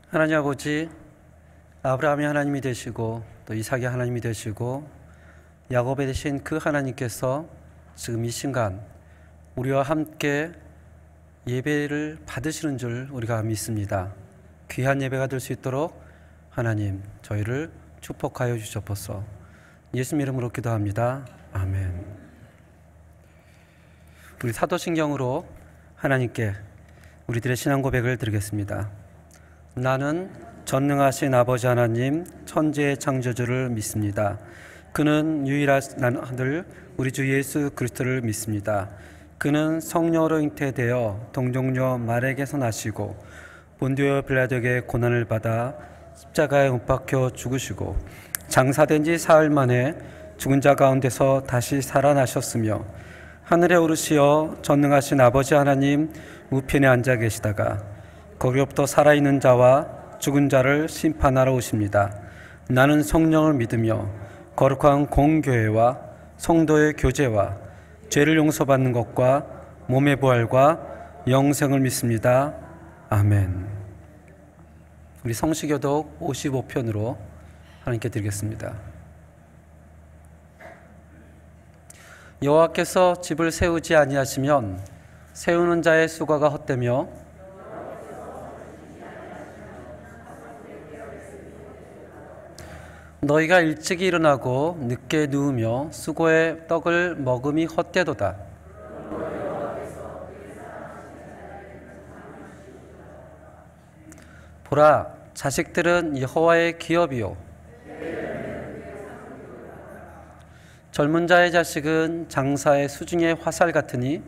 하나님 아버지, 아브라함이 하나님이 되시고 또 이삭이 하나님이 되시고 야곱이 되신 그 하나님께서 지금 이 순간 우리와 함께 예배를 받으시는 줄 우리가 믿습니다. 귀한 예배가 될 수 있도록 하나님 저희를 축복하여 주시옵소서. 예수님 이름으로 기도합니다. 아멘. 우리 사도신경으로 하나님께 우리들의 신앙 고백을 드리겠습니다. 나는 전능하신 아버지 하나님 천지의 창조주를 믿습니다. 그는 유일한 아들 우리 주 예수 그리스도를 믿습니다. 그는 성령으로 잉태되어 동정녀 마리아에게서 나시고 본디오 빌라도에게 고난을 받아 십자가에 못 박혀 죽으시고 장사된 지 사흘 만에 죽은 자 가운데서 다시 살아나셨으며 하늘에 오르시어 전능하신 아버지 하나님 우편에 앉아 계시다가 거기로부터 살아있는 자와 죽은 자를 심판하러 오십니다. 나는 성령을 믿으며 거룩한 공교회와 성도의 교제와 죄를 용서받는 것과 몸의 부활과 영생을 믿습니다. 아멘. 우리 성시교독 55편으로 하나님께 드리겠습니다. 여호와께서 집을 세우지 아니하시면 세우는 자의 수고가 헛되며 너희가 일찍 일어나고 늦게 누우며 수고의 떡을 먹음이 헛되도다. 보라, 자식들은 여호와의 기업이요 젊은 자의 자식은 장사의 수중의 화살 같으니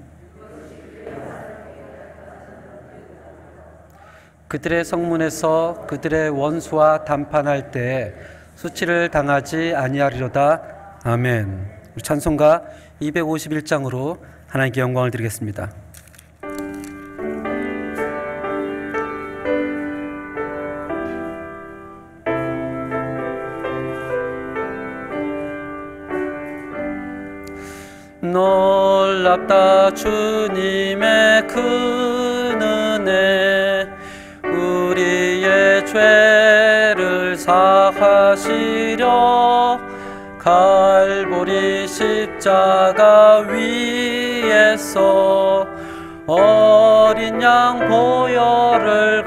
그들의 성문에서 그들의 원수와 담판할 때에 수치를 당하지 아니하리로다. 아멘. 우리 찬송가 251장으로 하나님께 영광을 드리겠습니다. 놀랍다 주님의 큰 은혜 우리의 죄를 사하시려 갈보리 십자가 위에서 어린 양 보혈을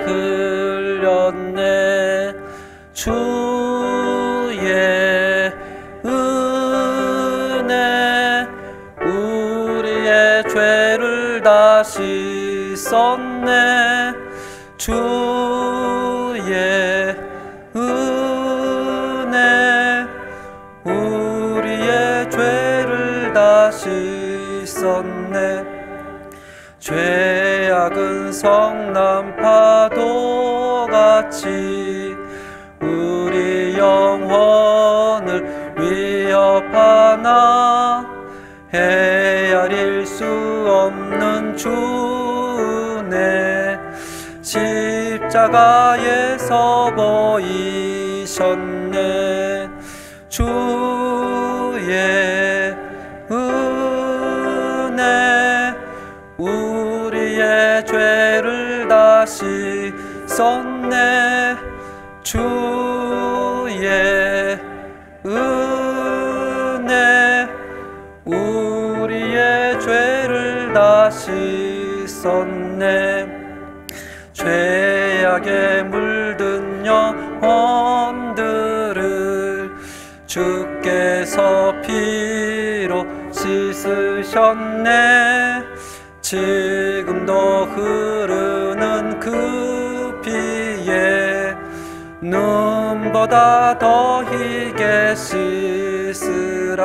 흘렸네. 주의 은혜 우리의 죄를 다 씻었네. 주의 은혜 우리의 죄를 다 씻었네. 죄악은 성난 파도같이 우리 영혼을 위협하나 헤아릴 수 없는 주네. 십자가에서 보이셨네. 주의 은혜 우리의 죄를 다 씻었네. 주의 은혜 우리의 죄를 다 씻었네. 죄악에 물든 영혼들을 주께서 피로 씻으셨네. 지금도 흐르는 그 피에 눈보다 더 희게 씻으라.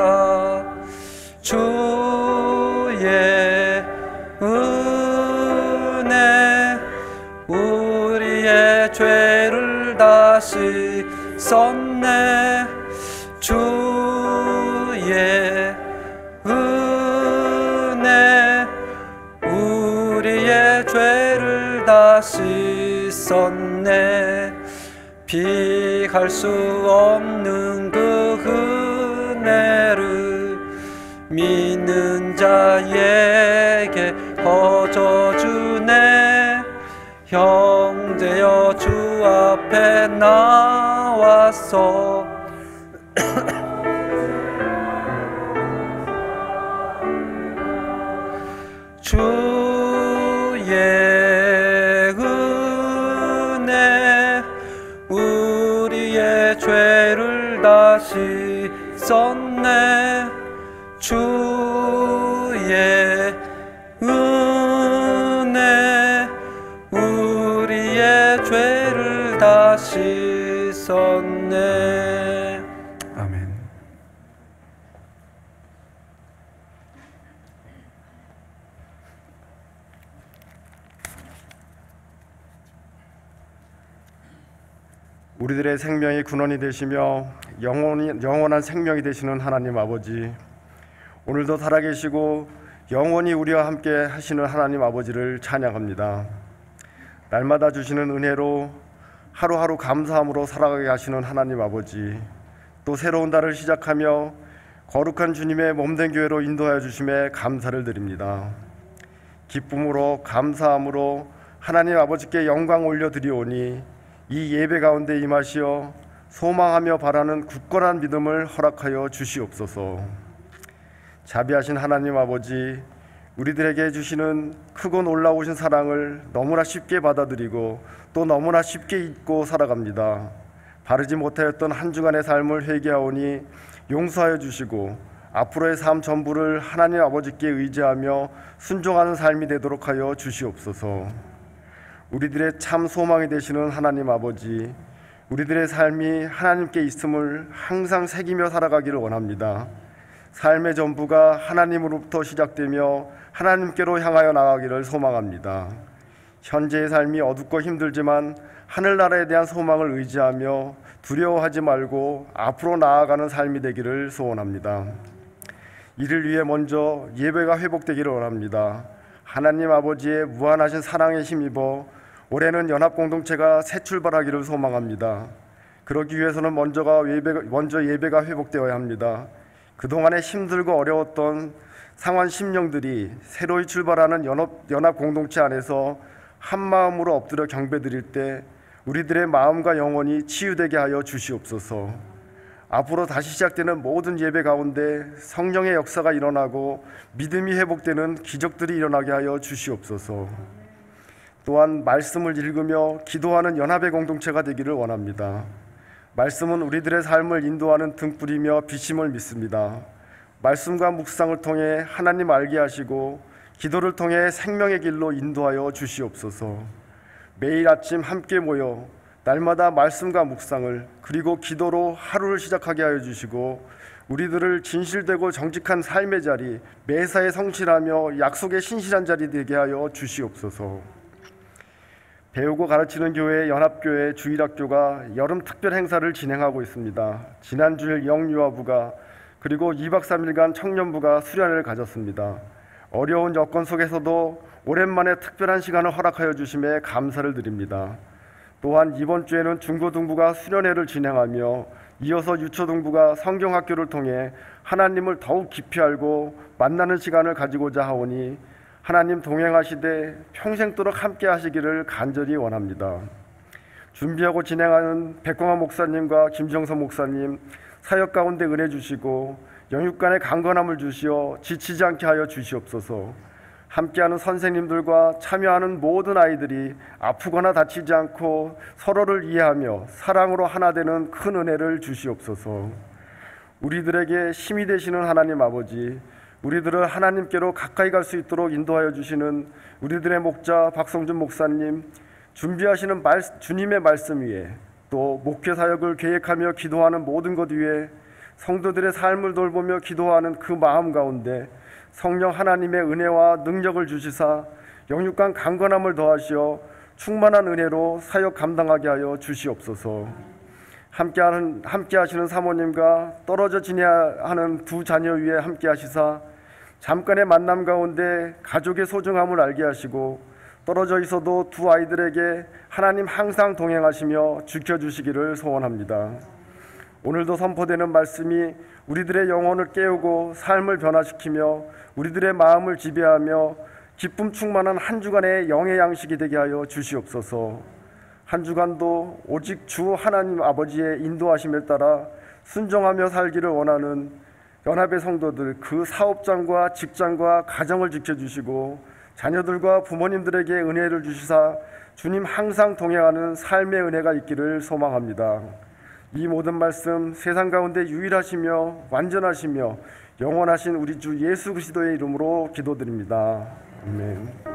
주의 은혜 우리의 죄를 다 씻었네. 주의 은혜 우리의 죄를 다 씻었네. 비할 수 없는 그 은혜를 믿는 자에게 거저주네. 형제여 주 앞에 나왔소. 주의 은혜 우리의 죄를 다 씻었네. 주의 은혜 우리의 죄를 다 씻었네. 아멘. 우리들의 생명의 근원이 되시며 영원한 생명이 되시는 하나님 아버지, 오늘도 살아계시고 영원히 우리와 함께 하시는 하나님 아버지를 찬양합니다. 날마다 주시는 은혜로 하루하루 감사함으로 살아가게 하시는 하나님 아버지, 또 새로운 달을 시작하며 거룩한 주님의 몸된 교회로 인도하여 주심에 감사를 드립니다. 기쁨으로 감사함으로 하나님 아버지께 영광 올려드리오니 이 예배 가운데 임하시어 소망하며 바라는 굳건한 믿음을 허락하여 주시옵소서. 자비하신 하나님 아버지, 우리들에게 주시는 크고 놀라우신 사랑을 너무나 쉽게 받아들이고 또 너무나 쉽게 잊고 살아갑니다. 바르지 못하였던 한 주간의 삶을 회개하오니 용서하여 주시고 앞으로의 삶 전부를 하나님 아버지께 의지하며 순종하는 삶이 되도록 하여 주시옵소서. 우리들의 참 소망이 되시는 하나님 아버지, 우리들의 삶이 하나님께 있음을 항상 새기며 살아가기를 원합니다. 삶의 전부가 하나님으로부터 시작되며 하나님께로 향하여 나가기를 소망합니다. 현재의 삶이 어둡고 힘들지만 하늘나라에 대한 소망을 의지하며 두려워하지 말고 앞으로 나아가는 삶이 되기를 소원합니다. 이를 위해 먼저 예배가 회복되기를 원합니다. 하나님 아버지의 무한하신 사랑에 힘입어 올해는 연합공동체가 새 출발하기를 소망합니다. 그러기 위해서는 먼저 예배가 회복되어야 합니다. 그동안에 힘들고 어려웠던 상환 심령들이 새로이 출발하는 연합공동체 안에서 한마음으로 엎드려 경배드릴 때 우리들의 마음과 영혼이 치유되게 하여 주시옵소서. 앞으로 다시 시작되는 모든 예배 가운데 성령의 역사가 일어나고 믿음이 회복되는 기적들이 일어나게 하여 주시옵소서. 또한 말씀을 읽으며 기도하는 연합의 공동체가 되기를 원합니다. 말씀은 우리들의 삶을 인도하는 등불이며 빛임을 믿습니다. 말씀과 묵상을 통해 하나님 알게 하시고 기도를 통해 생명의 길로 인도하여 주시옵소서. 매일 아침 함께 모여 날마다 말씀과 묵상을 그리고 기도로 하루를 시작하게 하여 주시고 우리들을 진실되고 정직한 삶의 자리, 매사에 성실하며 약속의 신실한 자리 되게 하여 주시옵소서. 배우고 가르치는 교회 연합교회 주일학교가 여름 특별 행사를 진행하고 있습니다. 지난 주일 영유아부가 그리고 2박 3일간 청년부가 수련회를 가졌습니다. 어려운 여건 속에서도 오랜만에 특별한 시간을 허락하여 주심에 감사를 드립니다. 또한 이번 주에는 중고등부가 수련회를 진행하며 이어서 유초등부가 성경학교를 통해 하나님을 더욱 깊이 알고 만나는 시간을 가지고자 하오니 하나님 동행하시되 평생도록 함께 하시기를 간절히 원합니다. 준비하고 진행하는 백광환 목사님과 김정선 목사님 사역 가운데 은혜 주시고 영육간의 강건함을 주시어 지치지 않게 하여 주시옵소서. 함께하는 선생님들과 참여하는 모든 아이들이 아프거나 다치지 않고 서로를 이해하며 사랑으로 하나 되는 큰 은혜를 주시옵소서. 우리들에게 힘이 되시는 하나님 아버지, 우리들을 하나님께로 가까이 갈 수 있도록 인도하여 주시는 우리들의 목자 박성준 목사님, 준비하시는 주님의 말씀 위에 또 목회 사역을 계획하며 기도하는 모든 것 위에 성도들의 삶을 돌보며 기도하는 그 마음 가운데 성령 하나님의 은혜와 능력을 주시사 영육간 강건함을 더하시어 충만한 은혜로 사역 감당하게 하여 주시옵소서. 함께 하시는 사모님과 떨어져 지내야 하는 두 자녀 위에 함께 하시사 잠깐의 만남 가운데 가족의 소중함을 알게 하시고 떨어져 있어도 두 아이들에게 하나님 항상 동행하시며 지켜주시기를 소원합니다. 오늘도 선포되는 말씀이 우리들의 영혼을 깨우고 삶을 변화시키며 우리들의 마음을 지배하며 기쁨 충만한 한 주간의 영의 양식이 되게 하여 주시옵소서. 한 주간도 오직 주 하나님 아버지의 인도하심에 따라 순종하며 살기를 원하는 연합의 성도들, 그 사업장과 직장과 가정을 지켜주시고 자녀들과 부모님들에게 은혜를 주시사 주님 항상 동행하는 삶의 은혜가 있기를 소망합니다. 이 모든 말씀 세상 가운데 유일하시며 완전하시며 영원하신 우리 주 예수 그리스도의 이름으로 기도드립니다. 아멘.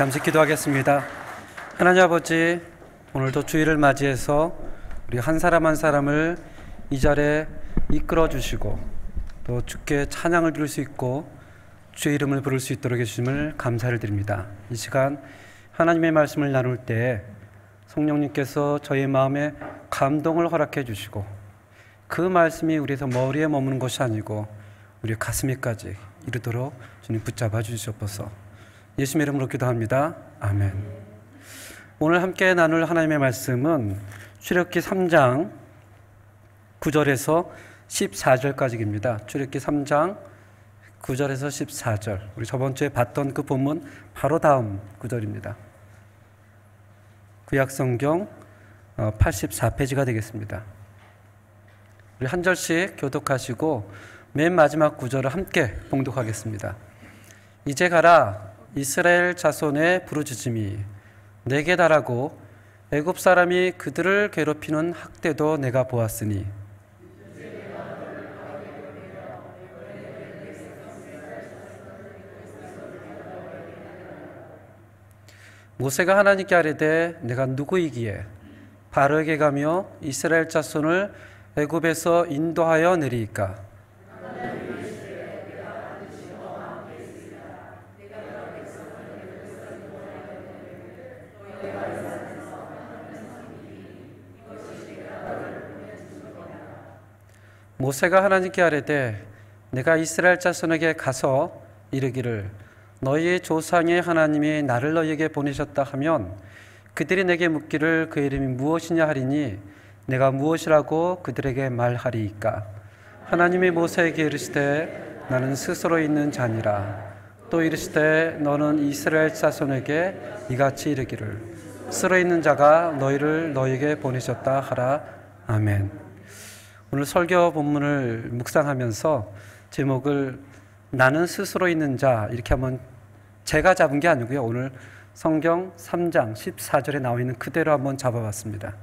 잠시 기도하겠습니다. 하나님 아버지, 오늘도 주일을 맞이해서 우리 한 사람 한 사람을 이 자리에 이끌어 주시고 또 주께 찬양을 드릴 수 있고 주의 이름을 부를 수 있도록 해주심을 감사를 드립니다. 이 시간 하나님의 말씀을 나눌 때 성령님께서 저희 마음에 감동을 허락해 주시고 그 말씀이 우리에서 머리에 머무는 것이 아니고 우리 가슴에까지 이르도록 주님 붙잡아 주시옵소서. 예수님의 이름으로 기도합니다. 아멘. 오늘 함께 나눌 하나님의 말씀은 출애굽기 3장 9절에서 14절까지입니다. 출애굽기 3장 9절에서 14절. 우리 저번 주에 봤던 그 본문 바로 다음 구절입니다. 구약성경 84페이지가 되겠습니다. 우리 한 절씩 교독하시고 맨 마지막 구절을 함께 봉독하겠습니다. 이제 가라 이스라엘 자손의 부르짖음이 내게 달하고 애굽 사람이 그들을 괴롭히는 학대도 내가 보았으니 모세가 하나님께 아뢰되 내가 누구이기에 바로에게 가며 이스라엘 자손을 애굽에서 인도하여 내리이까. 모세가 하나님께 아뢰되 내가 이스라엘 자손에게 가서 이르기를 너희의 조상의 하나님이 나를 너희에게 보내셨다 하면 그들이 내게 묻기를 그 이름이 무엇이냐 하리니 내가 무엇이라고 그들에게 말하리이까. 하나님이 모세에게 이르시되 나는 스스로 있는 자니라. 또 이르시되 너는 이스라엘 자손에게 이같이 이르기를 스스로 있는 자가 너희를 너희에게 보내셨다 하라. 아멘. 오늘 설교 본문을 묵상하면서 제목을 나는 스스로 있는 자 이렇게 한번 제가 잡은 게 아니고요. 오늘 성경 3장 14절에 나와 있는 그대로 한번 잡아봤습니다.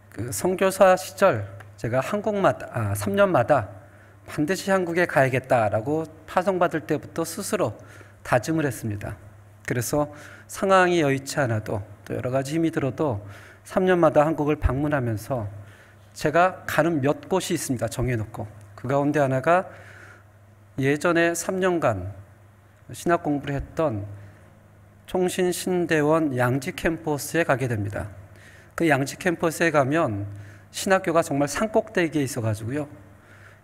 그 선교사 시절 제가 3년마다 반드시 한국에 가야겠다라고 파송받을 때부터 스스로 다짐을 했습니다. 그래서 상황이 여의치 않아도 또 여러 가지 힘이 들어도 3년마다 한국을 방문하면서 제가 가는 몇 곳이 있습니다. 정해놓고 그 가운데 하나가 예전에 3년간 신학 공부를 했던 총신신대원 양지 캠퍼스에 가게 됩니다. 그 양지 캠퍼스에 가면 신학교가 정말 산꼭대기에 있어가지고요.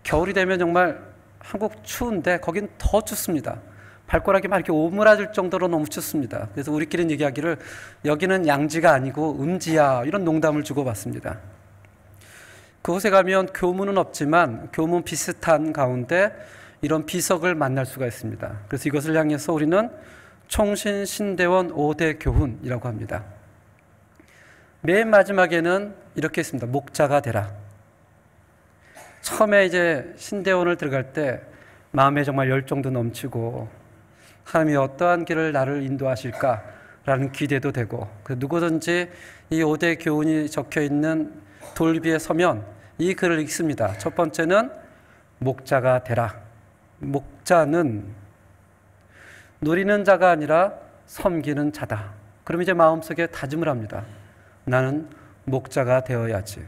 겨울이 되면 정말 한국 추운데 거긴 더 춥습니다. 발가락이 막 이렇게 오므라질 정도로 너무 춥습니다. 그래서 우리끼리는 얘기하기를 여기는 양지가 아니고 음지야 이런 농담을 주고받습니다. 그곳에 가면 교문은 없지만 교문 비슷한 가운데 이런 비석을 만날 수가 있습니다. 그래서 이것을 향해서 우리는 총신신대원 5대 교훈이라고 합니다. 맨 마지막에는 이렇게 있습니다. 목자가 되라. 처음에 이제 신대원을 들어갈 때 마음에 정말 열정도 넘치고 하나님이 어떠한 길을 나를 인도하실까라는 기대도 되고 누구든지 이 5대 교훈이 적혀있는 돌 위에 서면 이 글을 읽습니다. 첫 번째는 목자가 되라. 목자는 누리는 자가 아니라 섬기는 자다. 그럼 이제 마음속에 다짐을 합니다. 나는 목자가 되어야지.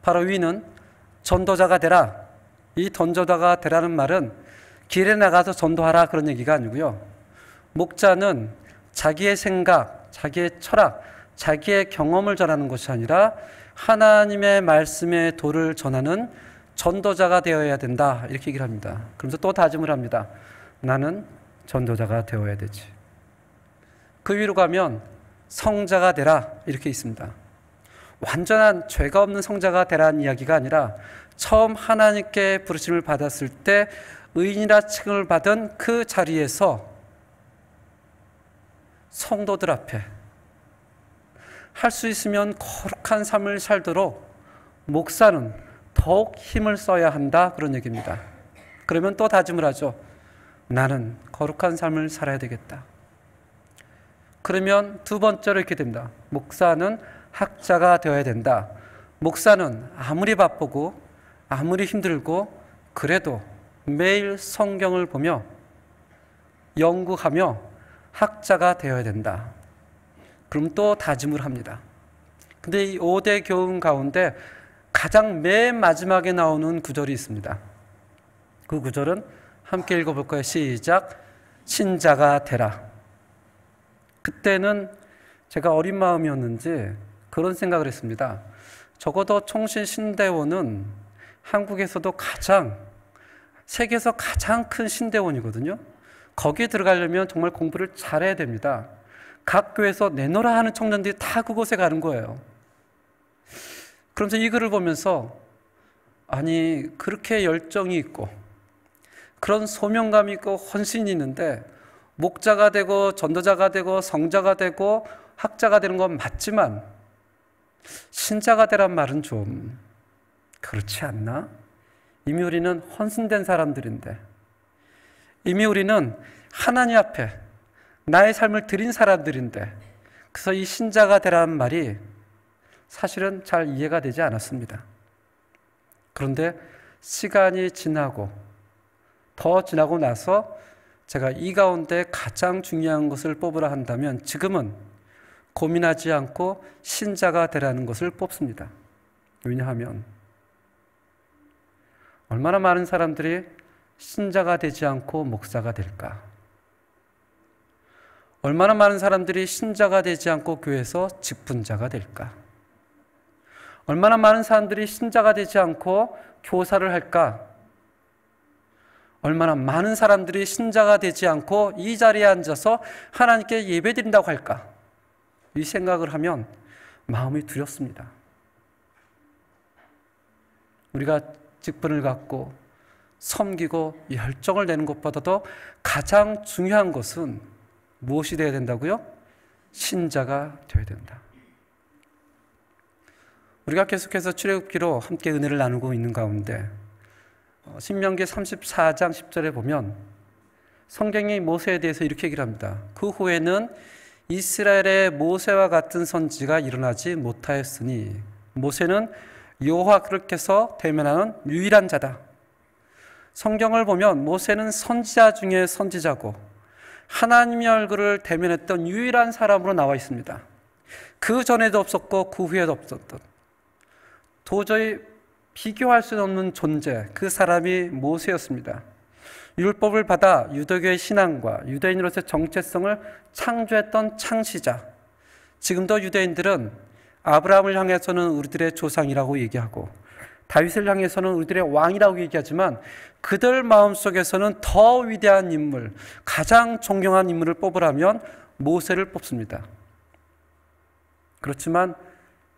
바로 위는 전도자가 되라. 이 전도자가 되라는 말은 길에 나가서 전도하라 그런 얘기가 아니고요. 목자는 자기의 생각, 자기의 철학, 자기의 경험을 전하는 것이 아니라 하나님의 말씀의 도를 전하는 전도자가 되어야 된다 이렇게 얘기를 합니다. 그러면서 또 다짐을 합니다. 나는 전도자가 되어야 되지. 그 위로 가면 성자가 되라 이렇게 있습니다. 완전한 죄가 없는 성자가 되라는 이야기가 아니라 처음 하나님께 부르심을 받았을 때 의인이라 칭을 받은 그 자리에서 성도들 앞에 할 수 있으면 거룩한 삶을 살도록 목사는 더욱 힘을 써야 한다 그런 얘기입니다. 그러면 또 다짐을 하죠. 나는 거룩한 삶을 살아야 되겠다. 그러면 두 번째로 이렇게 됩니다. 목사는 학자가 되어야 된다. 목사는 아무리 바쁘고 아무리 힘들고 그래도 매일 성경을 보며 연구하며 학자가 되어야 된다. 그럼 또 다짐을 합니다. 근데 이 5대 교훈 가운데 가장 맨 마지막에 나오는 구절이 있습니다. 그 구절은 함께 읽어볼까요? 시작. 신자가 되라. 그때는 제가 어린 마음이었는지 그런 생각을 했습니다. 적어도 총신신대원은 한국에서도 세계에서 가장 큰 신대원이거든요. 거기에 들어가려면 정말 공부를 잘해야 됩니다. 각 교회에서 내노라 하는 청년들이 다 그곳에 가는 거예요. 그러면서 이 글을 보면서 아니 그렇게 열정이 있고 그런 소명감이 있고 헌신이 있는데 목자가 되고 전도자가 되고 성자가 되고 학자가 되는 건 맞지만 신자가 되란 말은 좀 그렇지 않나? 이미 우리는 헌신된 사람들인데, 이미 우리는 하나님 앞에 나의 삶을 드린 사람들인데, 그래서 이 신자가 되라는 말이 사실은 잘 이해가 되지 않았습니다. 그런데 시간이 지나고 더 지나고 나서 제가 이 가운데 가장 중요한 것을 뽑으라 한다면 지금은 고민하지 않고 신자가 되라는 것을 뽑습니다. 왜냐하면 얼마나 많은 사람들이 신자가 되지 않고 목사가 될까? 얼마나 많은 사람들이 신자가 되지 않고 교회에서 직분자가 될까? 얼마나 많은 사람들이 신자가 되지 않고 교사를 할까? 얼마나 많은 사람들이 신자가 되지 않고 이 자리에 앉아서 하나님께 예배드린다고 할까? 이 생각을 하면 마음이 두렵습니다. 우리가 직분을 갖고 섬기고 열정을 내는 것보다도 가장 중요한 것은 무엇이 되어야 된다고요? 신자가 되어야 된다. 우리가 계속해서 출애굽기로 함께 은혜를 나누고 있는 가운데 신명기 34장 10절에 보면 성경이 모세에 대해서 이렇게 얘기를 합니다. 그 후에는 이스라엘의 모세와 같은 선지가 일어나지 못하였으니 모세는 여호와께서 대면하는 유일한 자다. 성경을 보면 모세는 선지자 중에 선지자고 하나님의 얼굴을 대면했던 유일한 사람으로 나와 있습니다. 그 전에도 없었고 그 후에도 없었던 도저히 비교할 수 없는 존재, 그 사람이 모세였습니다. 율법을 받아 유대교의 신앙과 유대인으로서의 정체성을 창조했던 창시자. 지금도 유대인들은 아브라함을 향해서는 우리들의 조상이라고 얘기하고 다윗을 향해서는 우리들의 왕이라고 얘기하지만 그들 마음속에서는 더 위대한 인물, 가장 존경한 인물을 뽑으라면 모세를 뽑습니다. 그렇지만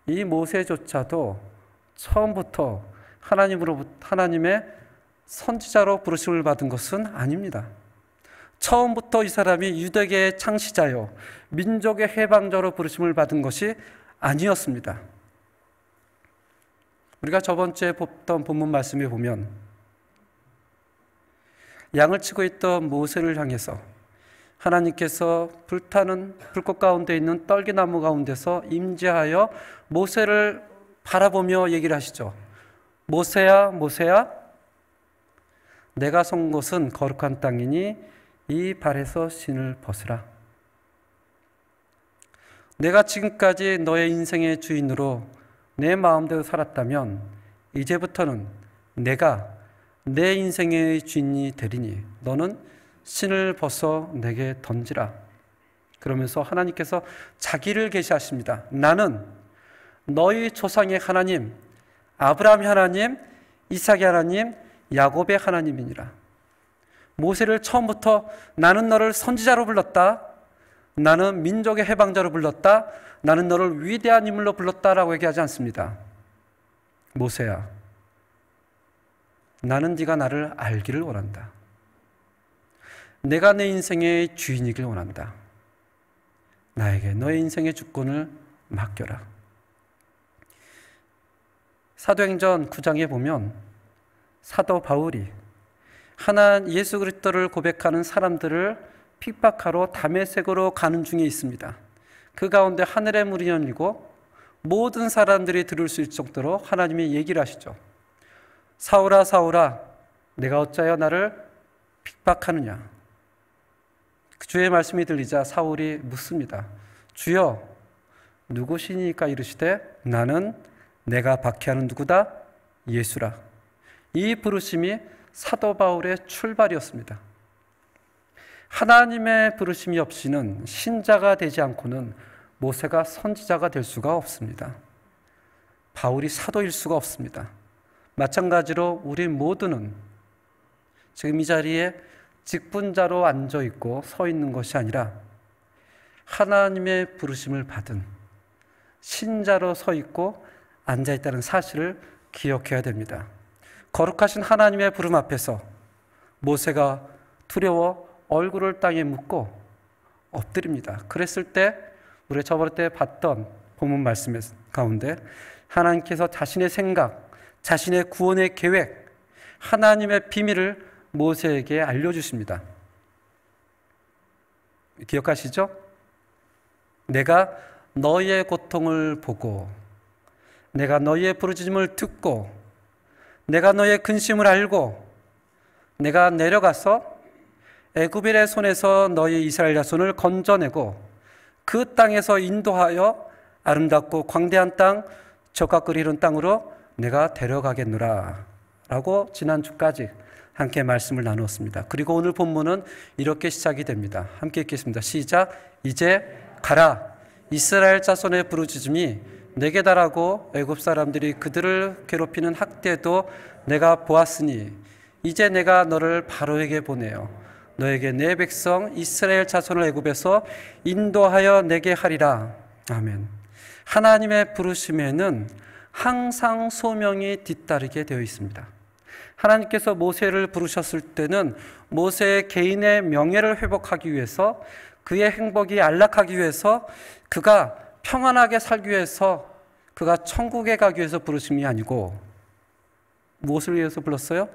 이 모세조차도 처음부터 하나님의 선지자로 부르심을 받은 것은 아닙니다. 처음부터 이 사람이 유대계의 창시자요 민족의 해방자로 부르심을 받은 것이 아니었습니다. 우리가 저번 주에 봤던 본문 말씀에 보면 양을 치고 있던 모세를 향해서 하나님께서 불타는 불꽃 가운데 있는 떨기나무 가운데서 임재하여 모세를 바라보며 얘기를 하시죠. 모세야, 모세야, 내가 선 곳은 거룩한 땅이니 이 발에서 신을 벗으라. 내가 지금까지 너의 인생의 주인으로 내 마음대로 살았다면 이제부터는 내가 내 인생의 주인이 되리니 너는 신을 벗어 내게 던지라. 그러면서 하나님께서 자기를 계시하십니다. 나는 너희 조상의 하나님, 아브라함의 하나님, 이삭의 하나님, 야곱의 하나님이니라. 모세를 처음부터 나는 너를 선지자로 불렀다. 나는 민족의 해방자로 불렀다. 나는 너를 위대한 인물로 불렀다라고 얘기하지 않습니다. 모세야, 나는 네가 나를 알기를 원한다. 내가 내 인생의 주인이길 원한다. 나에게 너의 인생의 주권을 맡겨라. 사도행전 9장에 보면 사도 바울이 예수 그리스도를 고백하는 사람들을 핍박하러 다메섹으로 가는 중에 있습니다. 그 가운데 하늘의 문이 열리고 모든 사람들이 들을 수 있을 정도로 하나님이 얘기를 하시죠. 사울아 사울아 내가 어찌하여 나를 핍박하느냐. 주의 말씀이 들리자 사울이 묻습니다. 주여 누구시니까 이르시되 나는 내가 박해하는 누구다? 예수라. 이 부르심이 사도 바울의 출발이었습니다. 하나님의 부르심이 없이는 신자가 되지 않고는 모세가 선지자가 될 수가 없습니다. 바울이 사도일 수가 없습니다. 마찬가지로 우리 모두는 지금 이 자리에 직분자로 앉아 있고 서 있는 것이 아니라 하나님의 부르심을 받은 신자로 서 있고 앉아 있다는 사실을 기억해야 됩니다. 거룩하신 하나님의 부름 앞에서 모세가 두려워 얼굴을 땅에 묻고 엎드립니다. 그랬을 때 우리 저번 때 봤던 본문 말씀 가운데 하나님께서 자신의 생각, 자신의 구원의 계획, 하나님의 비밀을 모세에게 알려주십니다. 기억하시죠? 내가 너희의 고통을 보고 내가 너희의 부르짖음을 듣고 내가 너희의 근심을 알고 내가 내려가서 애굽인의 손에서 너희 이스라엘 자손을 건져내고 그 땅에서 인도하여 아름답고 광대한 땅, 젖과 꿀이 흐르는 땅으로 내가 데려가겠노라 라고 지난주까지 함께 말씀을 나누었습니다. 그리고 오늘 본문은 이렇게 시작이 됩니다. 함께 읽겠습니다. 시작. 이제 가라. 이스라엘 자손의 부르짖음이 내게 달하고 애굽 사람들이 그들을 괴롭히는 학대도 내가 보았으니 이제 내가 너를 바로에게 보내어 너에게 내 백성 이스라엘 자손을 애굽에서 인도하여 내게 하리라. 아멘. 하나님의 부르심에는 항상 소명이 뒤따르게 되어 있습니다. 하나님께서 모세를 부르셨을 때는 모세의 개인의 명예를 회복하기 위해서 그의 행복이 안락하기 위해서 그가 평안하게 살기 위해서 그가 천국에 가기 위해서 부르심이 아니고 무엇을 위해서 불렀어요?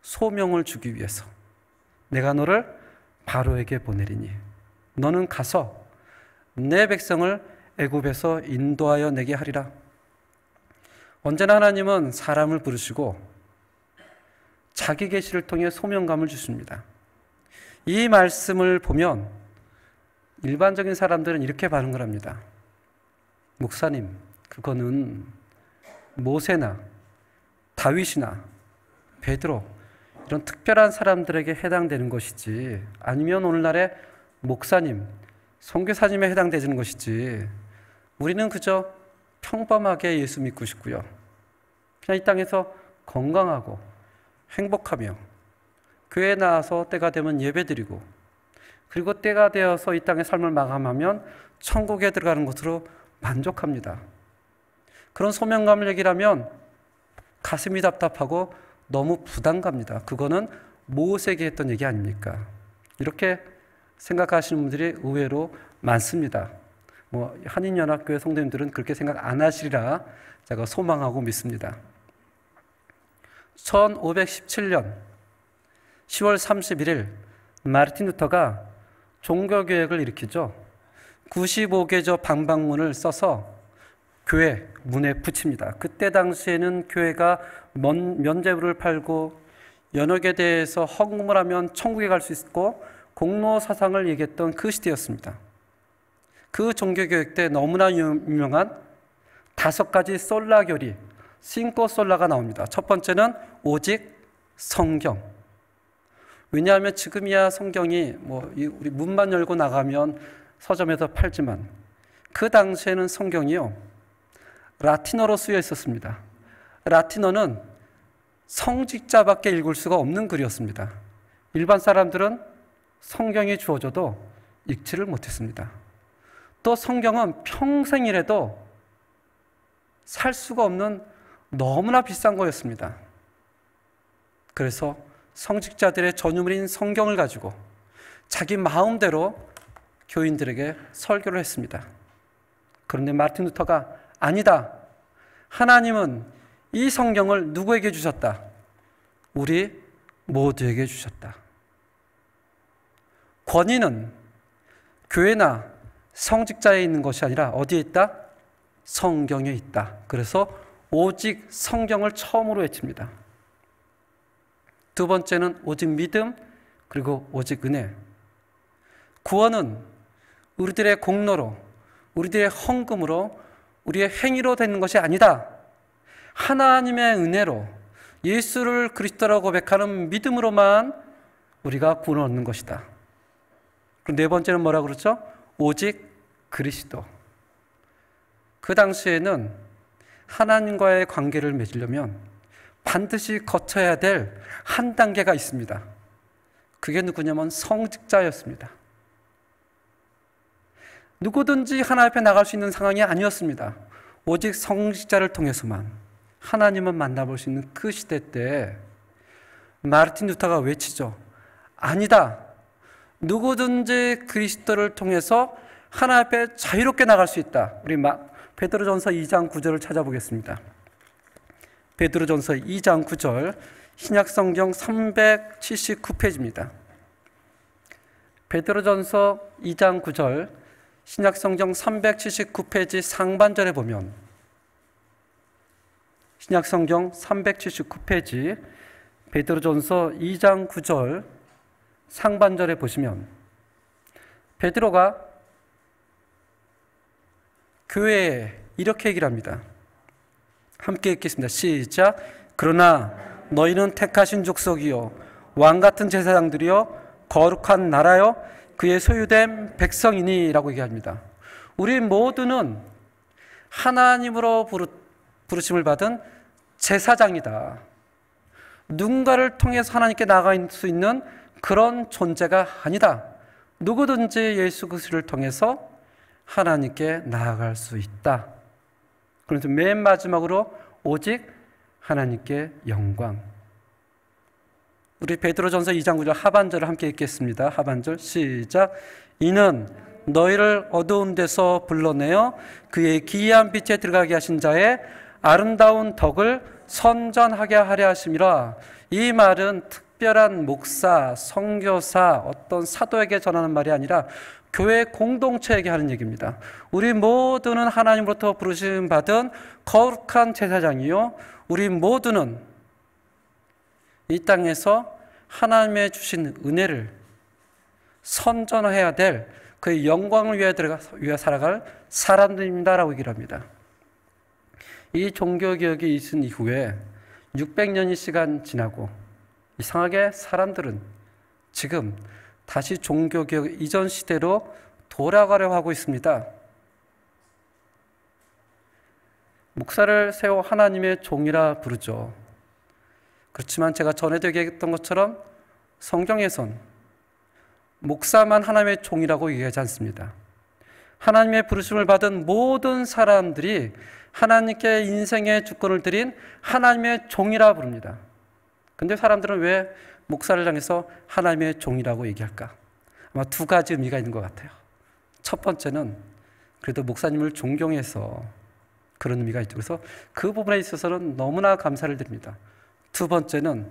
소명을 주기 위해서. 내가 너를 바로에게 보내리니 너는 가서 내 백성을 애굽에서 인도하여 내게 하리라. 언제나 하나님은 사람을 부르시고 자기 계시를 통해 소명감을 주십니다. 이 말씀을 보면 일반적인 사람들은 이렇게 반응을 합니다. 목사님, 그거는 모세나 다윗이나 베드로 이런 특별한 사람들에게 해당되는 것이지 아니면 오늘날의 목사님, 선교사님에 해당되는 것이지 우리는 그저 평범하게 예수 믿고 싶고요. 그냥 이 땅에서 건강하고 행복하며 교회에 나와서 때가 되면 예배드리고 그리고 때가 되어서 이 땅의 삶을 마감하면 천국에 들어가는 것으로 만족합니다. 그런 소명감을 얘기하면 가슴이 답답하고 너무 부담갑니다. 그거는 모세에게 했던 얘기 아닙니까? 이렇게 생각하시는 분들이 의외로 많습니다. 한인연합교회 성도님들은 그렇게 생각 안 하시리라 제가 소망하고 믿습니다. 1517년 10월 31일 마르틴 루터가 종교개혁을 일으키죠. 95개조 방방문을 써서 교회 문에 붙입니다. 그때 당시에는 교회가 면죄부를 팔고 연옥에 대해서 헌금을 하면 천국에 갈 수 있고 공로 사상을 얘기했던 그 시대였습니다. 그 종교개혁 때 너무나 유명한 5가지 솔라 교리, 싱코 솔라가 나옵니다. 첫 번째는 오직 성경. 왜냐하면 지금이야 성경이 우리 문만 열고 나가면 서점에서 팔지만 그 당시에는 성경이요 라틴어로 쓰여 있었습니다. 라틴어는 성직자밖에 읽을 수가 없는 글이었습니다. 일반 사람들은 성경이 주어져도 읽지를 못했습니다. 또 성경은 평생이라도 살 수가 없는 너무나 비싼 거였습니다. 그래서 성직자들의 전유물인 성경을 가지고 자기 마음대로 교인들에게 설교를 했습니다. 그런데 마르틴 루터가 아니다. 하나님은 이 성경을 누구에게 주셨다? 우리 모두에게 주셨다. 권위는 교회나 성직자에 있는 것이 아니라 어디에 있다? 성경에 있다. 그래서 오직 성경을 처음으로 외칩니다. 두 번째는 오직 믿음, 그리고 오직 은혜. 구원은 우리들의 공로로, 우리들의 헌금으로 우리의 행위로 되는 것이 아니다. 하나님의 은혜로 예수를 그리스도라고 고백하는 믿음으로만 우리가 구원을 얻는 것이다. 그리고 네 번째는 뭐라고 그러죠? 오직 그리스도. 그 당시에는 하나님과의 관계를 맺으려면 반드시 거쳐야 될 한 단계가 있습니다. 그게 누구냐면 성직자였습니다. 누구든지 하나님 앞에 나갈 수 있는 상황이 아니었습니다. 오직 성직자를 통해서만 하나님을 만나볼 수 있는 그 시대 때 마르틴 루터가 외치죠. 아니다. 누구든지 그리스도를 통해서 하나님 앞에 자유롭게 나갈 수 있다. 우리 베드로전서 2장 9절을 찾아보겠습니다. 베드로전서 2장 9절, 신약성경 379페이지입니다. 베드로전서 2장 9절, 신약성경 379페이지 상반절에 보면, 신약성경 379페이지 베드로전서 2장 9절 상반절에 보시면 베드로가 교회에 이렇게 얘기를 합니다. 함께 읽겠습니다. 시작. 그러나 너희는 택하신 족속이요 왕같은 제사장들이요 거룩한 나라요 그의 소유된 백성이니 라고 얘기합니다. 우리 모두는 하나님으로 부르심을 받은 제사장이다. 누군가를 통해서 하나님께 나아갈 수 있는 그런 존재가 아니다. 누구든지 예수 그리스도를 통해서 하나님께 나아갈 수 있다. 그래서 맨 마지막으로 오직 하나님께 영광. 우리 베드로전서 2장 9절 하반절을 함께 읽겠습니다. 하반절 시작. 이는 너희를 어두운 데서 불러내어 그의 기이한 빛에 들어가게 하신 자의 아름다운 덕을 선전하게 하려 하심이라. 이 말은 특별한 목사, 선교사, 어떤 사도에게 전하는 말이 아니라 교회 공동체에게 하는 얘기입니다. 우리 모두는 하나님으로부터 부르심 받은 거룩한 제사장이요 우리 모두는 이 땅에서 하나님의 주신 은혜를 선전해야 될 그 영광을 위해 살아갈 사람들입니다라고 얘기를 합니다. 이 종교개혁이 있은 이후에 600년의 시간 지나고 이상하게 사람들은 지금 다시 종교개혁 이전 시대로 돌아가려 하고 있습니다. 목사를 세워 하나님의 종이라 부르죠. 그렇지만 제가 전에도 얘기했던 것처럼 성경에선 목사만 하나님의 종이라고 얘기하지 않습니다. 하나님의 부르심을 받은 모든 사람들이 하나님께 인생의 주권을 드린 하나님의 종이라 부릅니다. 근데 사람들은 왜 목사를 향해서 하나님의 종이라고 얘기할까? 아마 두 가지 의미가 있는 것 같아요. 첫 번째는 그래도 목사님을 존경해서 그런 의미가 있죠. 그래서 그 부분에 있어서는 너무나 감사를 드립니다. 두 번째는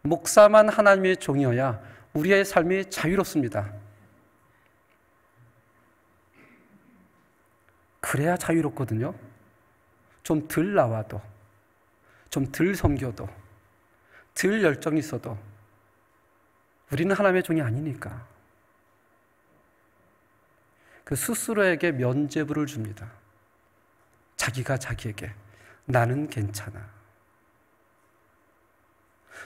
목사만 하나님의 종이어야 우리의 삶이 자유롭습니다. 그래야 자유롭거든요. 좀 덜 나와도, 좀 덜 섬겨도, 덜 열정이 있어도 우리는 하나님의 종이 아니니까. 그 스스로에게 면죄부를 줍니다. 자기가 자기에게 나는 괜찮아.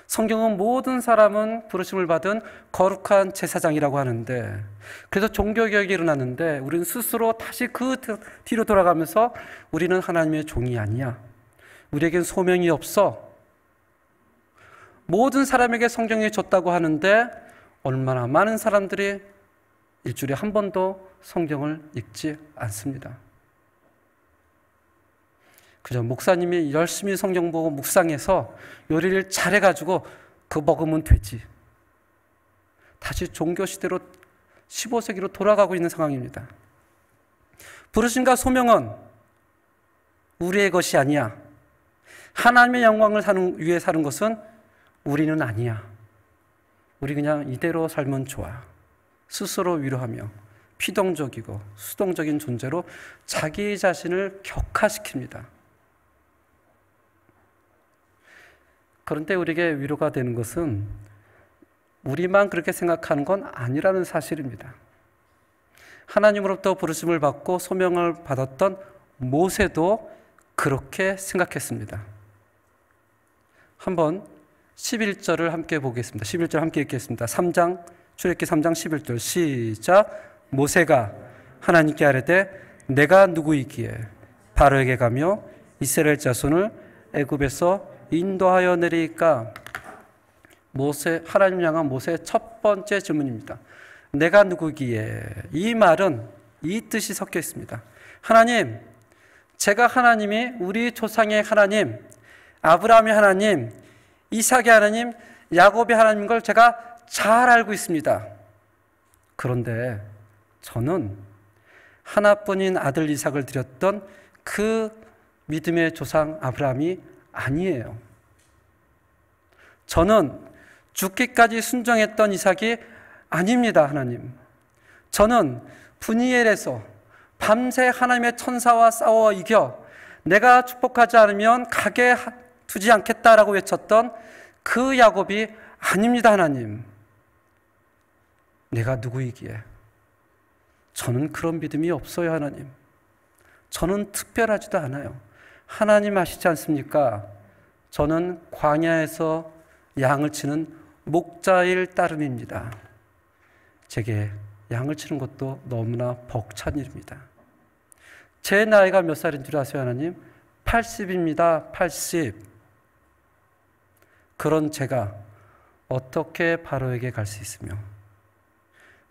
성경은 모든 사람은 부르심을 받은 거룩한 제사장이라고 하는데, 그래서 종교개혁이 일어났는데 우리는 스스로 다시 그 뒤로 돌아가면서 우리는 하나님의 종이 아니야. 우리에겐 소명이 없어. 모든 사람에게 성경이 줬다고 하는데 얼마나 많은 사람들이 일주일에 한 번도 성경을 읽지 않습니다. 그저 목사님이 열심히 성경 보고 묵상해서 요리를 잘해가지고 그거 먹으면 되지. 다시 종교시대로 15세기로 돌아가고 있는 상황입니다. 부르심과 소명은 우리의 것이 아니야. 하나님의 영광을 위해 사는 것은 우리는 아니야. 우리 그냥 이대로 살면 좋아. 스스로 위로하며 피동적이고 수동적인 존재로 자기 자신을 격화시킵니다. 그런데 우리에게 위로가 되는 것은 우리만 그렇게 생각하는 건 아니라는 사실입니다. 하나님으로부터 부르심을 받고 소명을 받았던 모세도 그렇게 생각했습니다. 한번 11절을 함께 보겠습니다. 11절 함께 읽겠습니다. 출애굽기 3장 11절 시작. 모세가 하나님께 아뢰되 내가 누구이기에 바로에게 가며 이스라엘 자손을 애굽에서 인도하여 내리까? 하나님 향한 모세의 첫 번째 질문입니다. 내가 누구기에? 이 말은 이 뜻이 섞여 있습니다. 하나님, 제가 하나님이 우리 조상의 하나님, 아브라함의 하나님, 이삭의 하나님, 야곱의 하나님인 걸 제가 잘 알고 있습니다. 그런데 저는 하나뿐인 아들 이삭을 드렸던 그 믿음의 조상 아브라함이 아니에요. 저는 죽기까지 순종했던 이삭이 아닙니다, 하나님. 저는 분이엘에서 밤새 하나님의 천사와 싸워 이겨 내가 축복하지 않으면 가게 두지 않겠다라고 외쳤던 그 야곱이 아닙니다, 하나님. 내가 누구이기에? 저는 그런 믿음이 없어요, 하나님. 저는 특별하지도 않아요. 하나님 아시지 않습니까? 저는 광야에서 양을 치는 목자일 따름입니다. 제게 양을 치는 것도 너무나 벅찬 일입니다. 제 나이가 몇 살인 줄 아세요, 하나님? 80입니다. 80. 그런 제가 어떻게 바로에게 갈 수 있으며,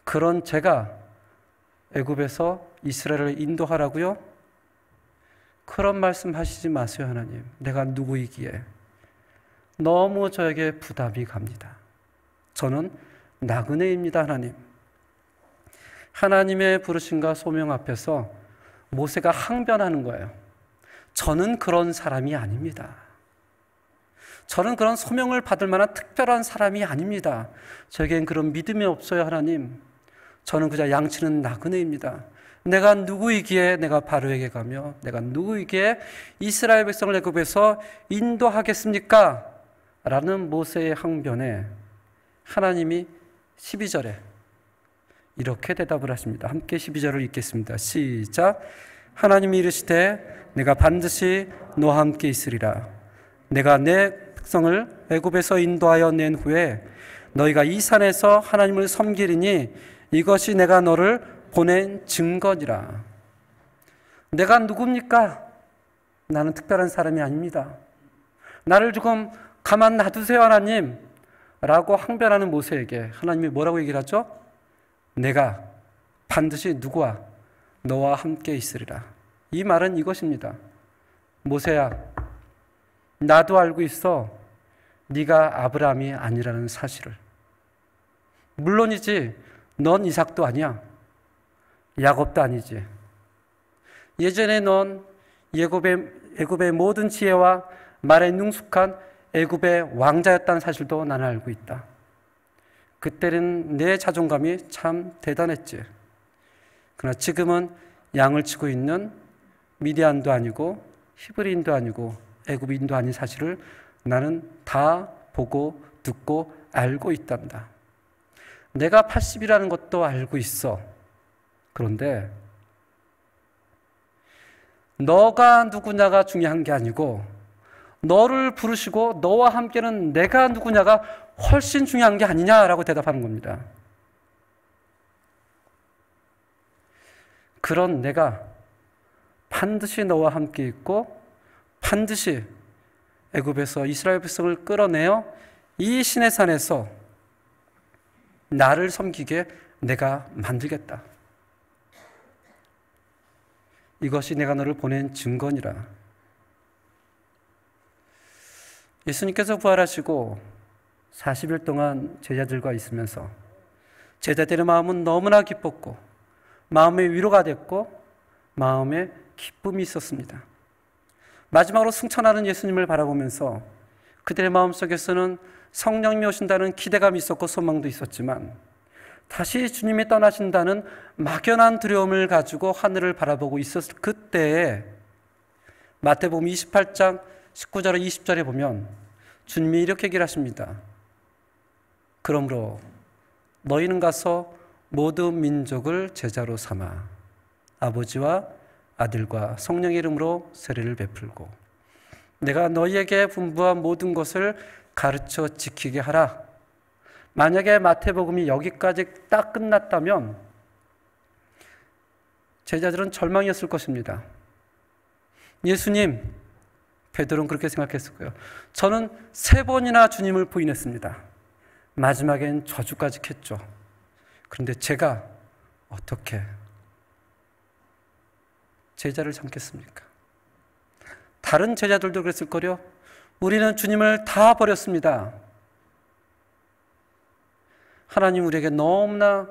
그런 제가 애굽에서 이스라엘을 인도하라고요? 그런 말씀 하시지 마세요, 하나님. 내가 누구이기에? 너무 저에게 부담이 갑니다. 저는 나그네입니다, 하나님. 하나님의 부르심과 소명 앞에서 모세가 항변하는 거예요. 저는 그런 사람이 아닙니다. 저는 그런 소명을 받을 만한 특별한 사람이 아닙니다. 저에겐 그런 믿음이 없어요, 하나님. 저는 그저 양치는 나그네입니다. 내가 누구이기에 내가 바로에게 가며 내가 누구이기에 이스라엘 백성을 애굽에서 인도하겠습니까? 라는 모세의 항변에 하나님이 12절에 이렇게 대답을 하십니다. 함께 12절을 읽겠습니다. 시작. 하나님이 이르시되 내가 반드시 너와 함께 있으리라. 내가 내 백성을 애굽에서 인도하여 낸 후에 너희가 이 산에서 하나님을 섬기리니 이것이 내가 너를 보낸 증거니라. 내가 누굽니까? 나는 특별한 사람이 아닙니다. 나를 조금 가만 놔두세요, 하나님 라고 항변하는 모세에게 하나님이 뭐라고 얘기를 하죠? 내가 반드시 누구와? 너와 함께 있으리라. 이 말은 이것입니다. 모세야, 나도 알고 있어. 네가 아브라함이 아니라는 사실을. 물론이지 넌 이삭도 아니야. 야곱도 아니지. 예전에 넌 애굽의 모든 지혜와 말에 능숙한 애굽의 왕자였다는 사실도 나는 알고 있다. 그때는 내 자존감이 참 대단했지. 그러나 지금은 양을 치고 있는 미디안도 아니고 히브리인도 아니고 애굽인도 아닌 사실을 나는 다 보고 듣고 알고 있단다. 내가 80이라는 것도 알고 있어. 그런데 너가 누구냐가 중요한 게 아니고 너를 부르시고 너와 함께는 내가 누구냐가 훨씬 중요한 게 아니냐라고 대답하는 겁니다. 그런 내가 반드시 너와 함께 있고 반드시 애굽에서 이스라엘 백성을 끌어내어 이 시내산에서 나를 섬기게 내가 만들겠다. 이것이 내가 너를 보낸 증거니라. 예수님께서 부활하시고 40일 동안 제자들과 있으면서 제자들의 마음은 너무나 기뻤고 마음의 위로가 됐고 마음에 기쁨이 있었습니다. 마지막으로 승천하는 예수님을 바라보면서 그들의 마음속에서는 성령님이 오신다는 기대감이 있었고 소망도 있었지만 다시 주님이 떠나신다는 막연한 두려움을 가지고 하늘을 바라보고 있었을 그때에 마태복음 28장 19절에 20절에 보면 주님이 이렇게 얘기를 하십니다. 그러므로 너희는 가서 모든 민족을 제자로 삼아 아버지와 아들과 성령의 이름으로 세례를 베풀고 내가 너희에게 분부한 모든 것을 가르쳐 지키게 하라. 만약에 마태복음이 여기까지 딱 끝났다면 제자들은 절망이었을 것입니다. 예수님, 베드로는 그렇게 생각했을 거예요. 저는 3번이나 주님을 부인했습니다. 마지막엔 저주까지 했죠. 그런데 제가 어떻게 제자를 삼겠습니까? 다른 제자들도 그랬을 거요. 우리는 주님을 다 버렸습니다. 하나님 우리에게 너무나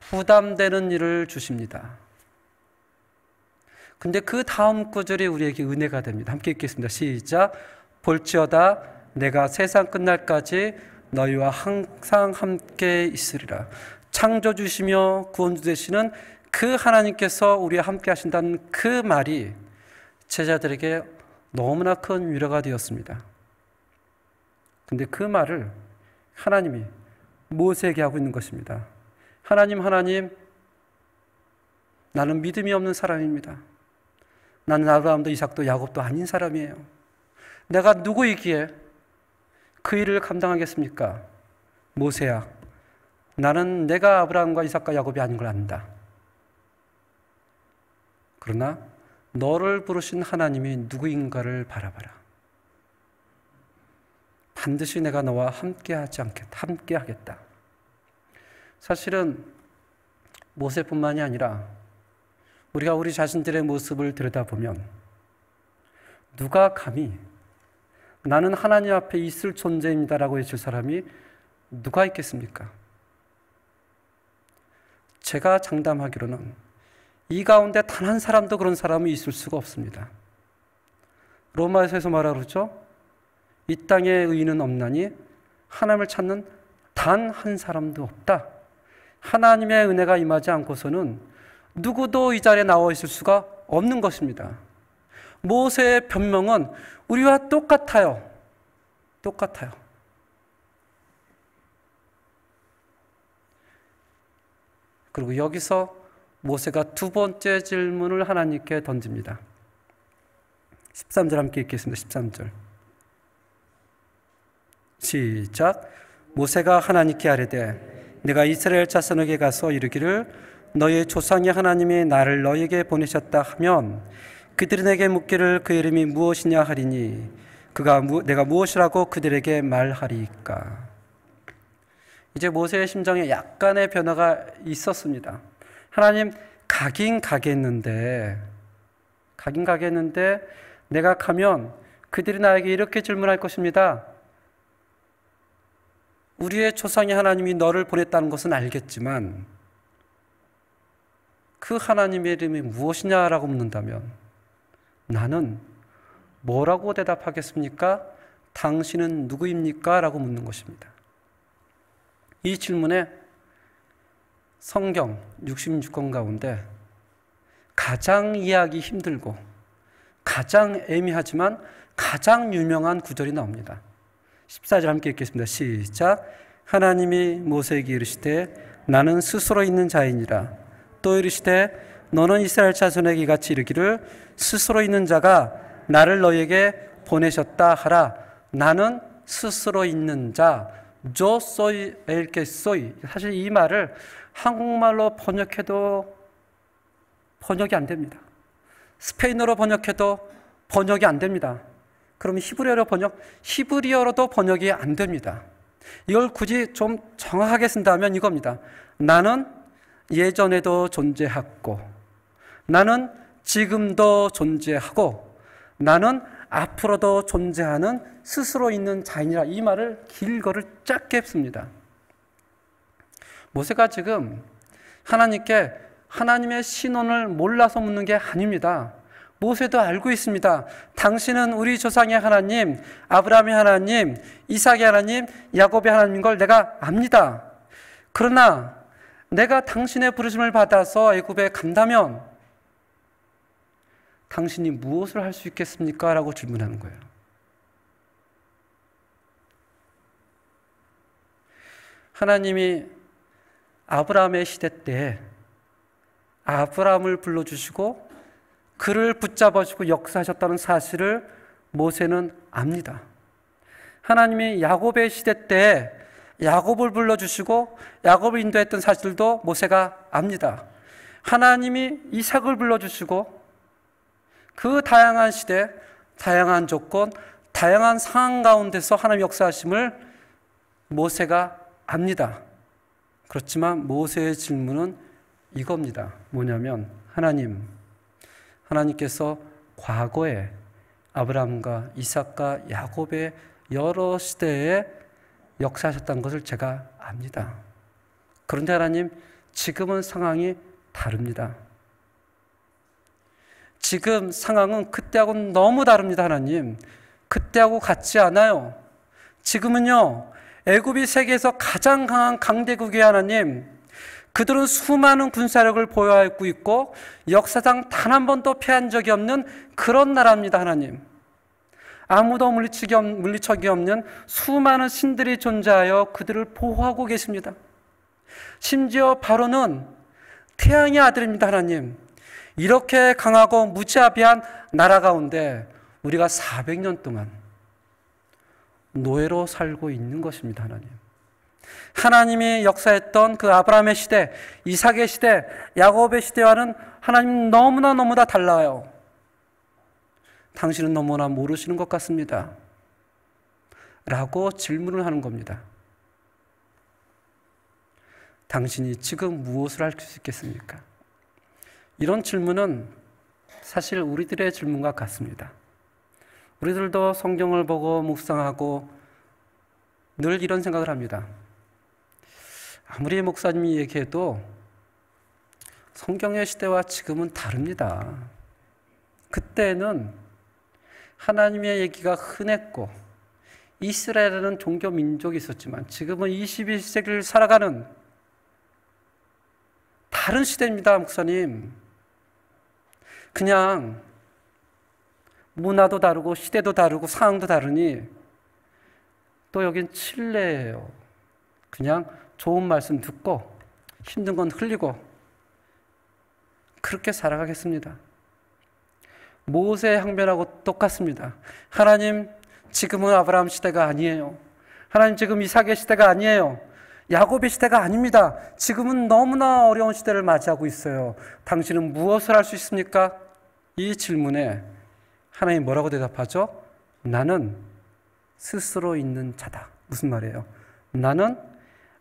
부담되는 일을 주십니다. 근데 그 다음 구절이 우리에게 은혜가 됩니다. 함께 읽겠습니다. 시작. 볼지어다 내가 세상 끝날까지 너희와 항상 함께 있으리라. 창조주시며 구원주 되시는 그 하나님께서 우리와 함께 하신다는 그 말이 제자들에게 너무나 큰 위로가 되었습니다. 근데 그 말을 하나님이 모세에게 하고 있는 것입니다. 하나님, 나는 믿음이 없는 사람입니다. 나는 아브라함도 이삭도 야곱도 아닌 사람이에요. 내가 누구이기에 그 일을 감당하겠습니까? 모세야, 나는 내가 아브라함과 이삭과 야곱이 아닌 걸 안다. 그러나 너를 부르신 하나님이 누구인가를 바라봐라. 반드시 내가 너와 함께 하겠다. 사실은 모세뿐만이 아니라 우리가 우리 자신들의 모습을 들여다보면 누가 감히 나는 하나님 앞에 있을 존재입니다라고 해줄 사람이 누가 있겠습니까? 제가 장담하기로는 이 가운데 단 한 사람도 그런 사람이 있을 수가 없습니다. 로마서에서 뭐라 그러죠? 이 땅에 의인은 없나니 하나님을 찾는 단 한 사람도 없다. 하나님의 은혜가 임하지 않고서는 누구도 이 자리에 나와 있을 수가 없는 것입니다. 모세의 변명은 우리와 똑같아요. 그리고 여기서 모세가 두 번째 질문을 하나님께 던집니다. 13절 함께 읽겠습니다. 13절 시작. 모세가 하나님께 아뢰되 내가 이스라엘 자손에게 가서 이르기를 너희 조상의 하나님이 나를 너희에게 보내셨다 하면 그들이 내게 묻기를 그 이름이 무엇이냐 하리니 내가 무엇이라고 그들에게 말하리이까. 이제 모세의 심정에 약간의 변화가 있었습니다. 하나님, 가긴 가겠는데 내가 가면 그들이 나에게 이렇게 질문할 것입니다. 우리의 조상의 하나님이 너를 보냈다는 것은 알겠지만 그 하나님의 이름이 무엇이냐라고 묻는다면 나는 뭐라고 대답하겠습니까? 당신은 누구입니까? 라고 묻는 것입니다. 이 질문에 성경 66권 가운데 가장 이해하기 힘들고 가장 애매하지만 가장 유명한 구절이 나옵니다. 14절 함께 읽겠습니다. 시작. 하나님이 모세에게 이르시되 나는 스스로 있는 자이니라. 또 이르시되 너는 이스라엘 자손에게 이같이 이르기를 스스로 있는 자가 나를 너희에게 보내셨다 하라. 나는 스스로 있는 자, yo soy el que soy. 사실 이 말을 한국말로 번역해도 번역이 안 됩니다. 스페인어로 번역해도 번역이 안 됩니다. 그럼 히브리어로도 번역이 안 됩니다. 이걸 굳이 좀 정확하게 쓴다면 이겁니다. 나는 예전에도 존재했고, 나는 지금도 존재하고, 나는 앞으로도 존재하는 스스로 있는 자이니라. 이 말을 길거를 짧게 씁니다. 모세가 지금 하나님께 하나님의 신원을 몰라서 묻는 게 아닙니다. 모세도 알고 있습니다. 당신은 우리 조상의 하나님, 아브라함의 하나님, 이삭의 하나님, 야곱의 하나님인 걸 내가 압니다. 그러나 내가 당신의 부르심을 받아서 애굽에 간다면 당신이 무엇을 할 수 있겠습니까? 라고 질문하는 거예요. 하나님이 아브라함의 시대 때 아브라함을 불러주시고 그를 붙잡아주고 역사하셨다는 사실을 모세는 압니다. 하나님이 야곱의 시대 때 야곱을 불러주시고 야곱을 인도했던 사실도 모세가 압니다. 하나님이 이삭을 불러주시고 그 다양한 시대, 다양한 조건, 다양한 상황 가운데서 하나님 역사하심을 모세가 압니다. 그렇지만 모세의 질문은 이겁니다. 뭐냐면 하나님께서 과거에 아브라함과 이삭과 야곱의 여러 시대에 역사하셨다는 것을 제가 압니다. 그런데 하나님, 지금은 상황이 다릅니다. 지금 상황은 그때하고는 너무 다릅니다. 하나님, 그때하고 같지 않아요. 지금은요, 애굽이 세계에서 가장 강한 강대국의 하나님, 그들은 수많은 군사력을 보유하고 있고 역사상 단 한 번도 패한 적이 없는 그런 나라입니다. 하나님, 아무도 물리척이 없는 수많은 신들이 존재하여 그들을 보호하고 계십니다. 심지어 바로는 태양의 아들입니다. 하나님, 이렇게 강하고 무자비한 나라 가운데 우리가 400년 동안 노예로 살고 있는 것입니다. 하나님이 역사했던 그 아브라함의 시대, 이삭의 시대, 야곱의 시대와는 하나님 너무나 다 달라요. 당신은 너무나 모르시는 것 같습니다. 라고 질문을 하는 겁니다. 당신이 지금 무엇을 할 수 있겠습니까? 이런 질문은 사실 우리들의 질문과 같습니다. 우리들도 성경을 보고 묵상하고 늘 이런 생각을 합니다. 아무리 목사님이 얘기해도 성경의 시대와 지금은 다릅니다. 그때는 하나님의 얘기가 흔했고 이스라엘에는 종교 민족이 있었지만 지금은 21세기를 살아가는 다른 시대입니다. 목사님, 그냥 문화도 다르고 시대도 다르고 상황도 다르니 또 여긴 칠레예요. 그냥 좋은 말씀 듣고 힘든 건 흘리고 그렇게 살아가겠습니다. 모세의 항변하고 똑같습니다. 하나님, 지금은 아브라함 시대가 아니에요. 하나님, 지금 이삭의 시대가 아니에요. 야곱의 시대가 아닙니다. 지금은 너무나 어려운 시대를 맞이하고 있어요. 당신은 무엇을 할 수 있습니까? 이 질문에 하나님 뭐라고 대답하죠? 나는 스스로 있는 자다. 무슨 말이에요? 나는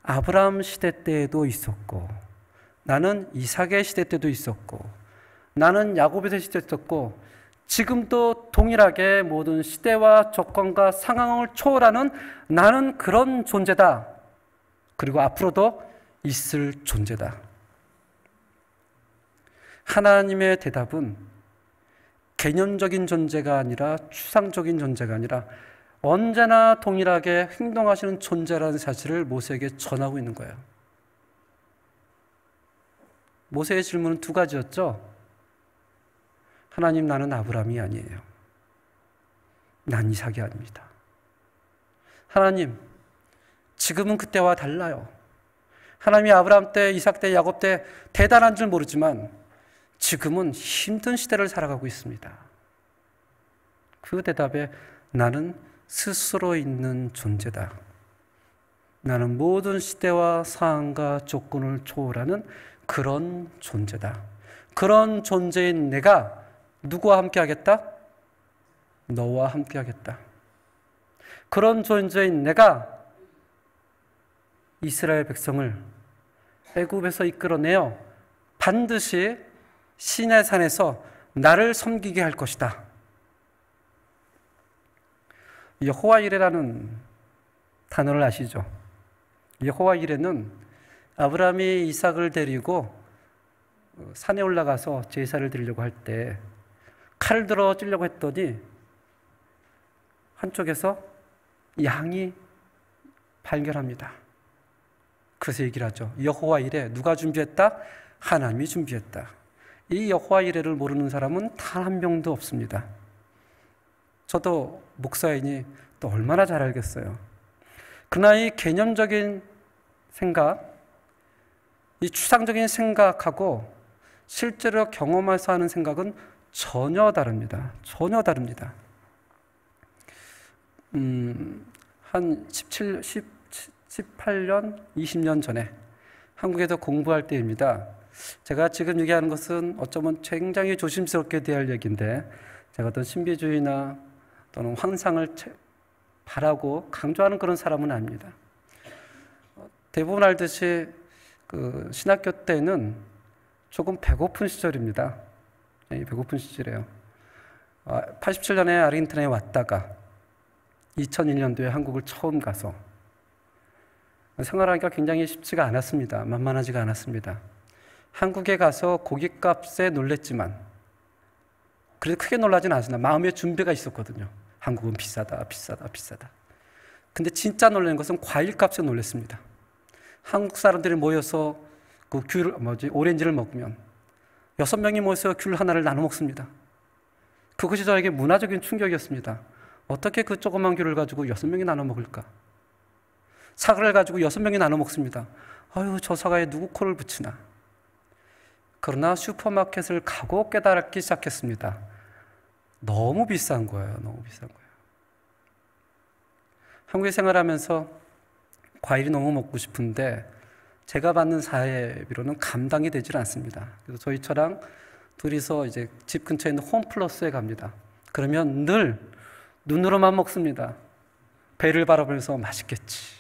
아브라함 시대 때에도 있었고, 나는 이삭의 시대 때도 있었고, 나는 야곱의 시대 때도 있었고, 지금도 동일하게 모든 시대와 조건과 상황을 초월하는 나는 그런 존재다. 그리고 앞으로도 있을 존재다. 하나님의 대답은 개념적인 존재가 아니라 추상적인 존재가 아니라 언제나 동일하게 행동하시는 존재라는 사실을 모세에게 전하고 있는 거예요. 모세의 질문은 두 가지였죠. 하나님, 나는 아브라함이 아니에요. 난 이삭이 아닙니다. 하나님, 지금은 그때와 달라요. 하나님이 아브라함 때, 이삭 때, 야곱 때 대단한 줄 모르지만 지금은 힘든 시대를 살아가고 있습니다. 그 대답에 나는 스스로 있는 존재다. 나는 모든 시대와 상황과 조건을 초월하는 그런 존재다. 그런 존재인 내가 누구와 함께 하겠다? 너와 함께 하겠다. 그런 존재인 내가 이스라엘 백성을 애굽에서 이끌어내어 반드시 시내산에서 나를 섬기게 할 것이다. 여호와 이레라는 단어를 아시죠? 여호와 이레는 아브라함이 이삭을 데리고 산에 올라가서 제사를 드리려고 할 때 칼을 들어 찌려고 했더니 한쪽에서 양이 발견합니다. 그래서 얘기를 하죠. 여호와 이레, 누가 준비했다? 하나님이 준비했다. 이 여호와 이레를 모르는 사람은 단 한 명도 없습니다. 저도 목사이니 또 얼마나 잘 알겠어요. 그러나 이 개념적인 생각, 이 추상적인 생각하고 실제로 경험해서 하는 생각은 전혀 다릅니다. 전혀 다릅니다. 한 18년, 20년 전에 한국에서 공부할 때입니다. 제가 지금 얘기하는 것은 어쩌면 굉장히 조심스럽게 대할 얘기인데, 제가 어떤 신비주의나 또는 환상을 바라고 강조하는 그런 사람은 아닙니다. 대부분 알듯이 그 신학교 때는 조금 배고픈 시절입니다. 배고픈 시절이에요. 87년에 아르헨티나에 왔다가 2001년도에 한국을 처음 가서 생활하기가 굉장히 쉽지가 않았습니다. 만만하지가 않았습니다. 한국에 가서 고깃값에 놀랬지만 그래도 크게 놀라진 않았습니다. 마음의 준비가 있었거든요. 한국은 비싸다, 비싸다, 비싸다. 근데 진짜 놀라는 것은 과일값에 놀랐습니다. 한국 사람들이 모여서 그 오렌지를 먹으면 6명이 모여서 귤 하나를 나눠 먹습니다. 그것이 저에게 문화적인 충격이었습니다. 어떻게 그 조그만 귤을 가지고 6명이 나눠 먹을까? 사과를 가지고 6명이 나눠 먹습니다. 아유, 저 사과에 누구 코를 붙이나? 그러나 슈퍼마켓을 가고 깨달기 시작했습니다. 너무 비싼 거예요. 너무 비싼 거예요. 한국에 생활하면서 과일이 너무 먹고 싶은데 제가 받는 사회비로는 감당이 되질 않습니다. 그래서 저희 처랑 둘이서 이제 집 근처에 있는 홈플러스에 갑니다. 그러면 늘 눈으로만 먹습니다. 배를 바라보면서 맛있겠지.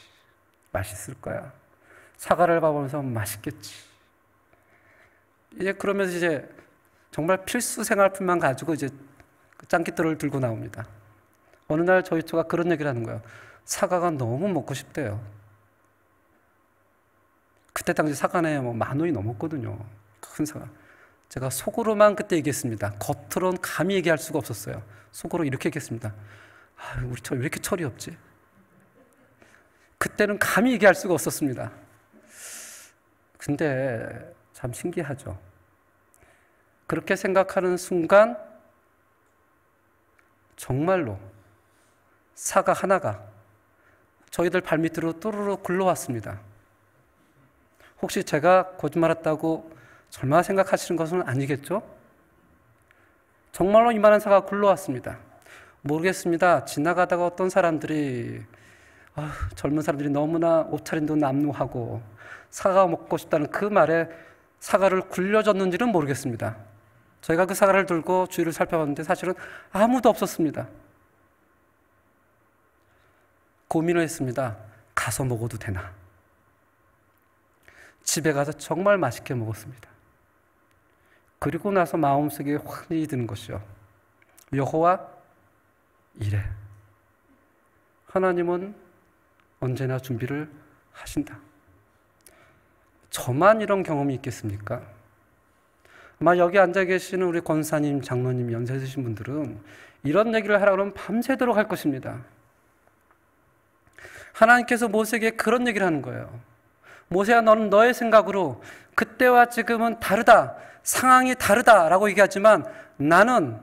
맛있을 거야. 사과를 바라보면서 맛있겠지. 이제 그러면서 이제 정말 필수 생활품만 가지고 이제 짱깃들을 들고 나옵니다. 어느 날 저희 처가 그런 얘기를 하는 거예요. 사과가 너무 먹고 싶대요. 그때 당시 사과는 뭐 10,000원이 넘었거든요. 큰 사과. 제가 속으로만 그때 얘기했습니다. 겉으로는 감히 얘기할 수가 없었어요. 속으로 이렇게 얘기했습니다. 아, 우리 처 왜 이렇게 철이 없지? 그때는 감히 얘기할 수가 없었습니다. 근데 참 신기하죠. 그렇게 생각하는 순간 정말로 사과 하나가 저희들 발밑으로 또르르 굴러왔습니다. 혹시 제가 거짓말했다고 설마 생각하시는 것은 아니겠죠? 정말로 이만한 사과가 굴러왔습니다. 모르겠습니다. 지나가다가 어떤 사람들이 젊은 사람들이 너무나 옷차림도 남루하고 사과 먹고 싶다는 그 말에 사과를 굴려줬는지는 모르겠습니다. 저희가 그 사과를 들고 주위를 살펴봤는데 사실은 아무도 없었습니다. 고민을 했습니다. 가서 먹어도 되나? 집에 가서 정말 맛있게 먹었습니다. 그리고 나서 마음속에 확신이 드는 것이요. 여호와 이래. 하나님은 언제나 준비를 하신다. 저만 이런 경험이 있겠습니까? 아마 여기 앉아 계시는 우리 권사님, 장로님, 연세 드신 분들은 이런 얘기를 하라고 하면 밤새도록 할 것입니다. 하나님께서 모세에게 그런 얘기를 하는 거예요. 모세야, 너는 너의 생각으로 그때와 지금은 다르다, 상황이 다르다라고 얘기하지만 나는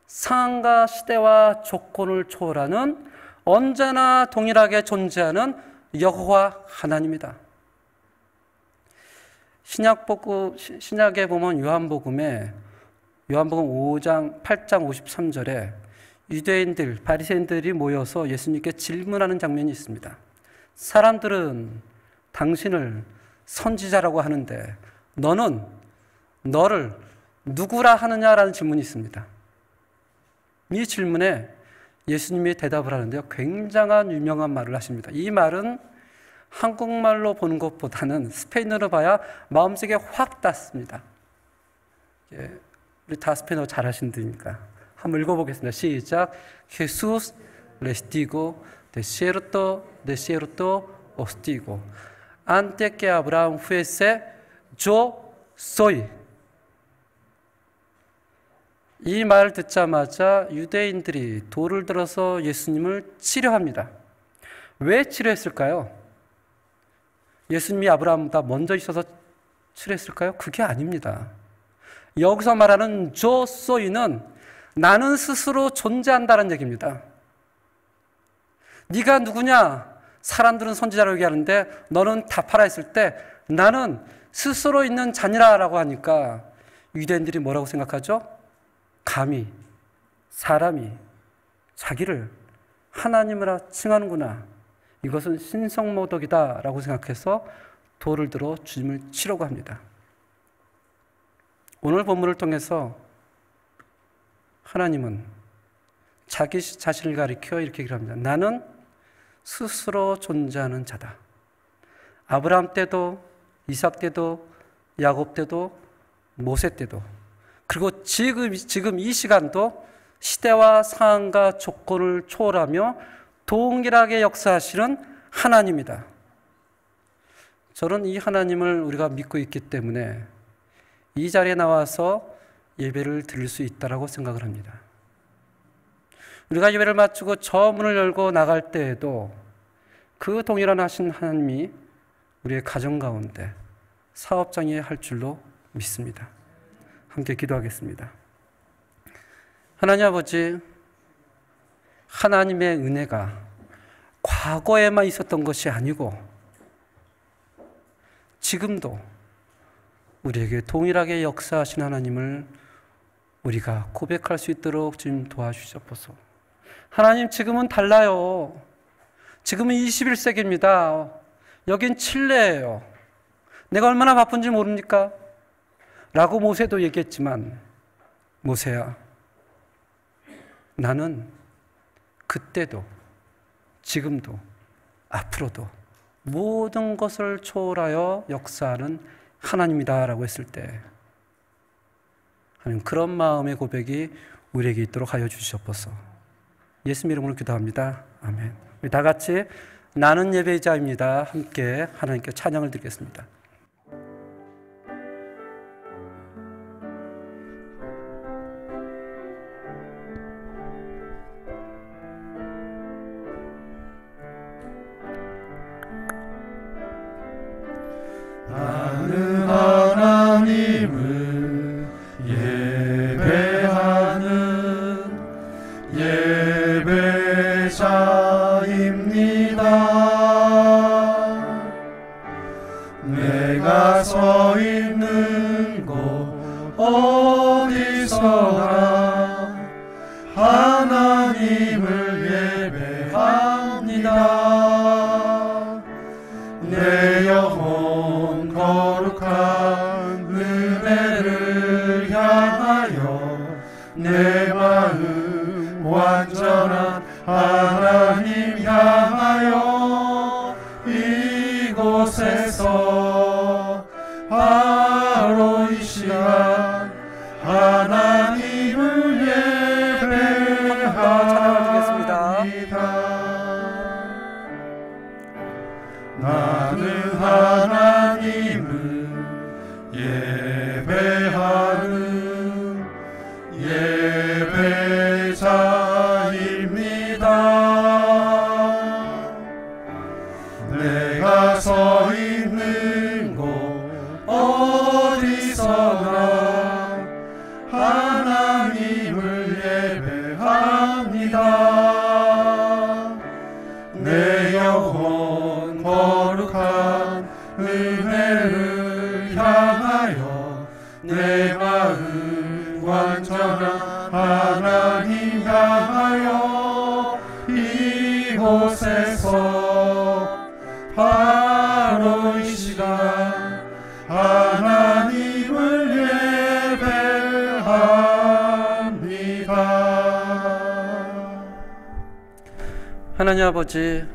상황과 시대와 조건을 초월하는 언제나 동일하게 존재하는 여호와 하나님이다. 신약에 보면 요한복음 8장 53절에 유대인들, 바리새인들이 모여서 예수님께 질문하는 장면이 있습니다. 사람들은 당신을 선지자라고 하는데 너는 너를 누구라 하느냐라는 질문이 있습니다. 이 질문에 예수님이 대답을 하는데요. 굉장한 유명한 말을 하십니다. 이 말은 한국말로 보는 것보다는 스페인어로 봐야 마음속에 확 닿습니다. 우리 다 스페인어 잘하신다니까 한번 읽어보겠습니다. 시작. Jesús les digo, de cierto os digo, antes que Abraham fuese, yo soy. 이 말을 듣자마자 유대인들이 돌을 들어서 예수님을 치려합니다. 왜 치려했을까요? 예수님이 아브라함보다 먼저 있어서 치려했을까요? 그게 아닙니다. 여기서 말하는 저 소이는 나는 스스로 존재한다는 얘기입니다. 네가 누구냐? 사람들은 선지자라고 얘기하는데 너는 답하라 했을 때 나는 스스로 있는 자녀라고 하니까 유대인들이 뭐라고 생각하죠? 감히 사람이 자기를 하나님이라 칭하는구나. 이것은 신성모독이다 라고 생각해서 돌을 들어 주님을 치려고 합니다. 오늘 본문을 통해서 하나님은 자기 자신을 가리켜 이렇게 얘기를 합니다. 나는 스스로 존재하는 자다. 아브라함 때도 이삭 때도 야곱 때도 모세 때도 그리고 지금 이 시간도 시대와 상황과 조건을 초월하며 동일하게 역사하시는 하나님이다. 저는 이 하나님을 우리가 믿고 있기 때문에 이 자리에 나와서 예배를 드릴 수 있다고 생각을 합니다. 우리가 예배를 마치고 저 문을 열고 나갈 때에도 그 동일한 하신 하나님이 우리의 가정 가운데 사업장에 할 줄로 믿습니다. 함께 기도하겠습니다. 하나님 아버지, 하나님의 은혜가 과거에만 있었던 것이 아니고 지금도 우리에게 동일하게 역사하신 하나님을 우리가 고백할 수 있도록 주님 도와주시옵소서. 하나님, 지금은 달라요. 지금은 21세기입니다. 여긴 칠레예요. 내가 얼마나 바쁜지 모릅니까? 라고 모세도 얘기했지만, 모세야, 나는 그때도 지금도 앞으로도 모든 것을 초월하여 역사하는 하나님이다 라고 했을 때 하나님, 그런 마음의 고백이 우리에게 있도록 하여 주시옵소서. 예수님 이름으로 기도합니다. 아멘. 우리 다 같이 나는 예배자입니다. 함께 하나님께 찬양을 드리겠습니다. 나는 하나님을 예배하는 예배자입니다. 내가 서 있는 곳 어디서나 하나님을 예배합니다. 내 영혼 거룩한 은혜를 향하여 내 마음 완전한 하나님 향하여 이곳에서 바로 이 시간 하나님을 예배합니다. 나는 하나님을 예배하는 예배자입니다. 내가 서 있는 곳 어디서나 하나님을 예배합니다. 내 영혼 거룩한 은혜를 향하여 내 마음 완전한 하나님 향하여 이곳에서 바로 이 시간 하나님을 예배합니다. 하나님 아버지,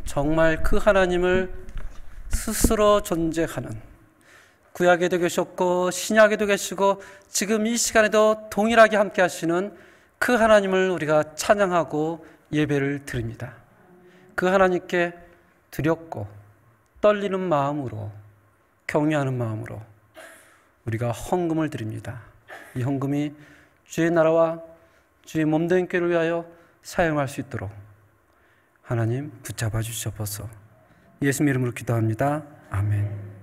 정말 그 하나님을 스스로 존재하는, 구약에도 계셨고 신약에도 계시고 지금 이 시간에도 동일하게 함께 하시는 그 하나님을 우리가 찬양하고 예배를 드립니다. 그 하나님께 두렵고 떨리는 마음으로, 경외하는 마음으로 우리가 헌금을 드립니다. 이 헌금이 주의 나라와 주의 몸된 교회를 위하여 사용할 수 있도록 하나님 붙잡아 주시옵소서. 예수님 이름으로 기도합니다. 아멘.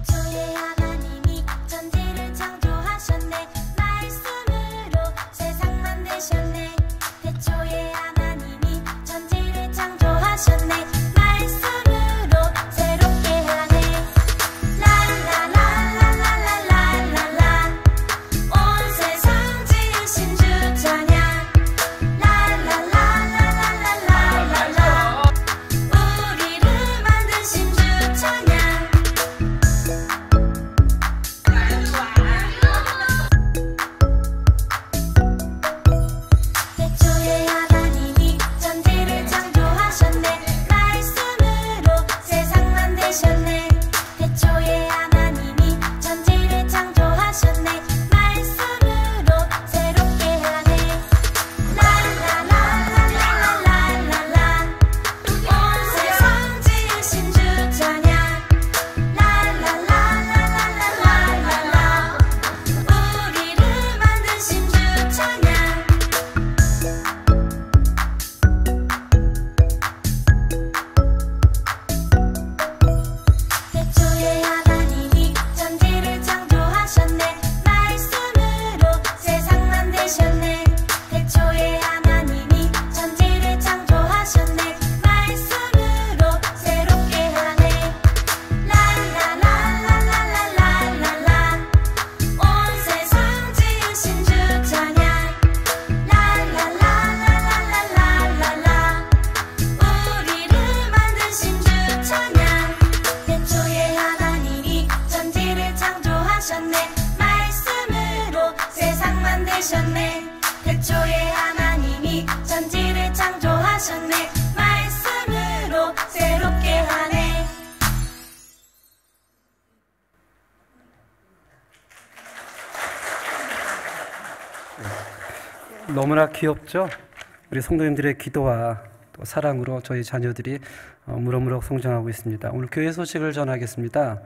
주의 하나님 너무나 귀엽죠? 우리 성도님들의 기도와 또 사랑으로 저희 자녀들이 무럭무럭 성장하고 있습니다. 오늘 교회 소식을 전하겠습니다.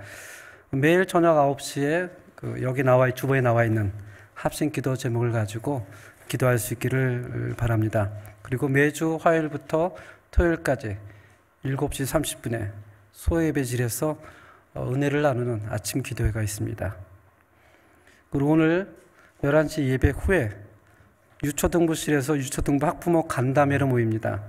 매일 저녁 9시에 여기 주보에 나와 있는 합심 기도 제목을 가지고 기도할 수 있기를 바랍니다. 그리고 매주 화요일부터 토요일까지 7시 30분에 소예배실에서 은혜를 나누는 아침 기도회가 있습니다. 그리고 오늘 11시 예배 후에 유초등부실에서 유초등부 학부모 간담회로 모입니다.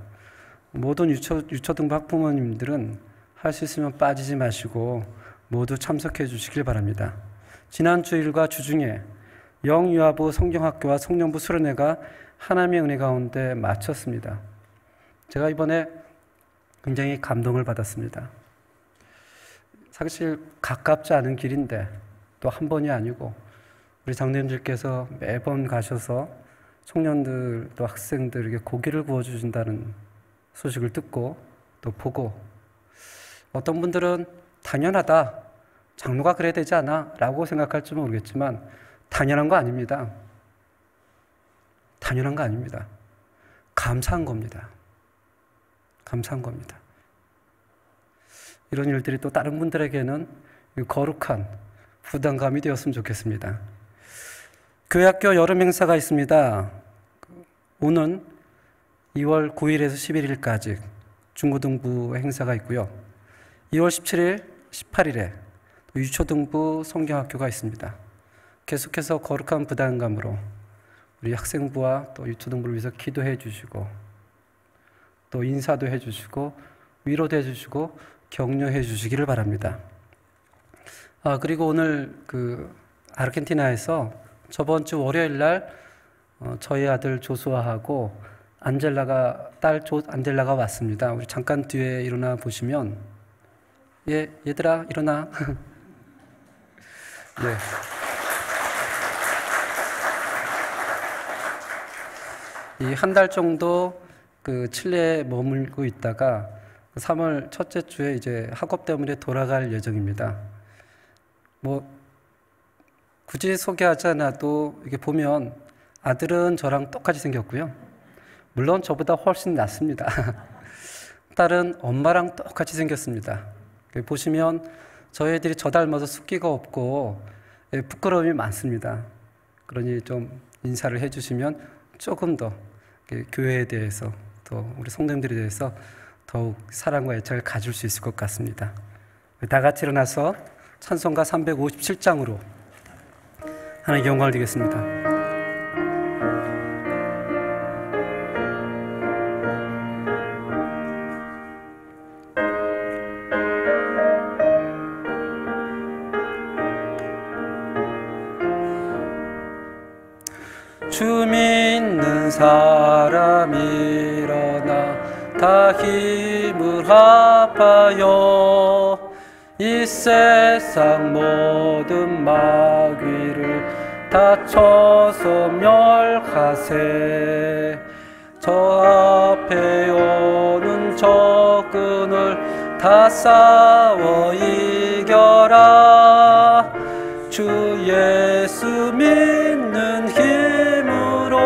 모든 유초등부 학부모님들은 할 수 있으면 빠지지 마시고 모두 참석해 주시길 바랍니다. 지난 주일과 주중에 영유아부 성경학교와 성년부 수련회가 하나님의 은혜 가운데 마쳤습니다. 제가 이번에 굉장히 감동을 받았습니다. 사실 가깝지 않은 길인데 또 한 번이 아니고 우리 장로님들께서 매번 가셔서 청년들 또 학생들에게 고기를 구워주신다는 소식을 듣고 또 보고 어떤 분들은 당연하다, 장로가 그래야 되지 않아? 라고 생각할지 모르겠지만 당연한 거 아닙니다. 당연한 거 아닙니다. 감사한 겁니다. 감사한 겁니다. 이런 일들이 또 다른 분들에게는 거룩한 부담감이 되었으면 좋겠습니다. 교회학교 여름 행사가 있습니다. 오는 2월 9일에서 11일까지 중고등부 행사가 있고요. 2월 17일, 18일에 유초등부 성경학교가 있습니다. 계속해서 거룩한 부담감으로 우리 학생부와 또 유초등부를 위해서 기도해 주시고 또 인사도 해 주시고 위로도 해 주시고 격려해 주시기를 바랍니다. 그리고 오늘 아르헨티나에서 저번 주 월요일 날 저희 아들 조수아하고 딸 안젤라가 왔습니다. 우리 잠깐 뒤에 일어나 보시면 얘들아 일어나. 네. 이 한 달 정도 칠레에 머물고 있다가 3월 첫째 주에 이제 학업 때문에 돌아갈 예정입니다. 굳이 소개하지 않아도 이게 보면 아들은 저랑 똑같이 생겼고요. 물론 저보다 훨씬 낫습니다. 딸은 엄마랑 똑같이 생겼습니다. 보시면 저희 애들이 저 닮아서 숫기가 없고 부끄러움이 많습니다. 그러니 좀 인사를 해주시면 조금 더 교회에 대해서 또 우리 성도님들에 대해서 더욱 사랑과 애착을 가질 수 있을 것 같습니다. 다 같이 일어나서 찬송가 357장으로 하나님께 영광을 드리겠습니다. 주 믿는 사람 일어나 다 힘을 합하여 이 세상 모든 마귀를 다 쳐서 멸하세. 저 앞에 오는 적군을 다 싸워 이겨라. 주 예수 믿는 힘으로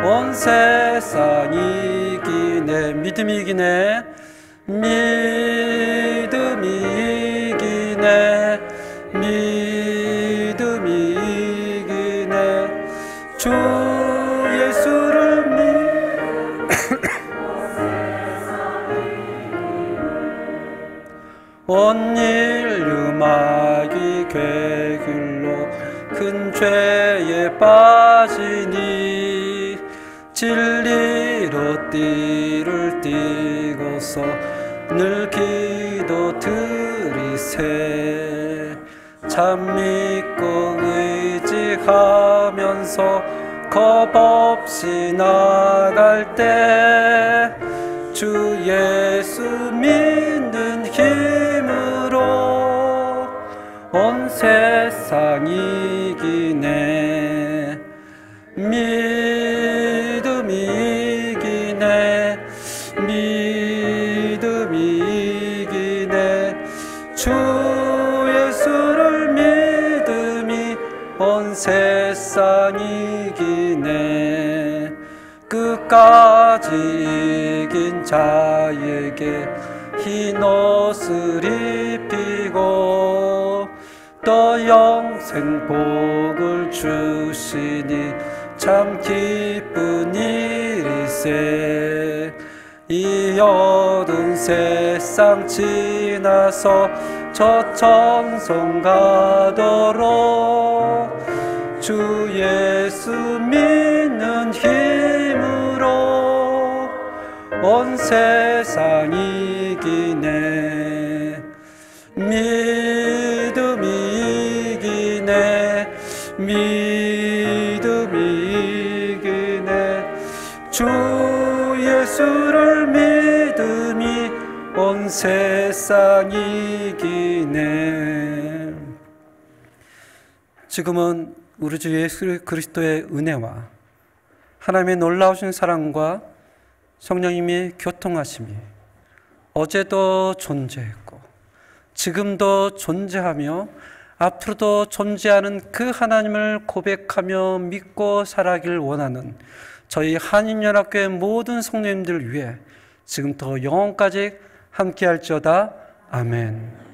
온 세상 이기네. 믿음이 이기네. 믿음이 이기네. 믿음이 이기네. 주 예수를 온 인류 마귀 궤길로 큰 죄에 빠지니 진리로 띠를 띠고서 늘 기도 드리세. 참 믿고 의지하면서 겁 없이 나갈 때 주 예수 믿는 힘으로 온 세상 이기네. 믿음이 이기네. 믿음이 이기네. 주 예수를 믿음이 온 세상 이기네. 이긴 자에게 흰 옷을 입히고 또 영생 복을 주시니 참 기쁜 일이세. 이 어두운 세상 지나서 저 천성 가도록 주 예수 믿는 힘으로 온 세상 이기네. 믿음이 이기네. 믿음이 이기네. 주 예수를 믿음이 온 세상 이기네. 지금은 우리 주 예수 그리스도의 은혜와 하나님의 놀라우신 사랑과 성령님의 교통하심이 어제도 존재했고 지금도 존재하며 앞으로도 존재하는 그 하나님을 고백하며 믿고 살아가길 원하는 저희 한인연합교회 모든 성도님들 위해 지금부터 영원까지 함께할지어다. 아멘.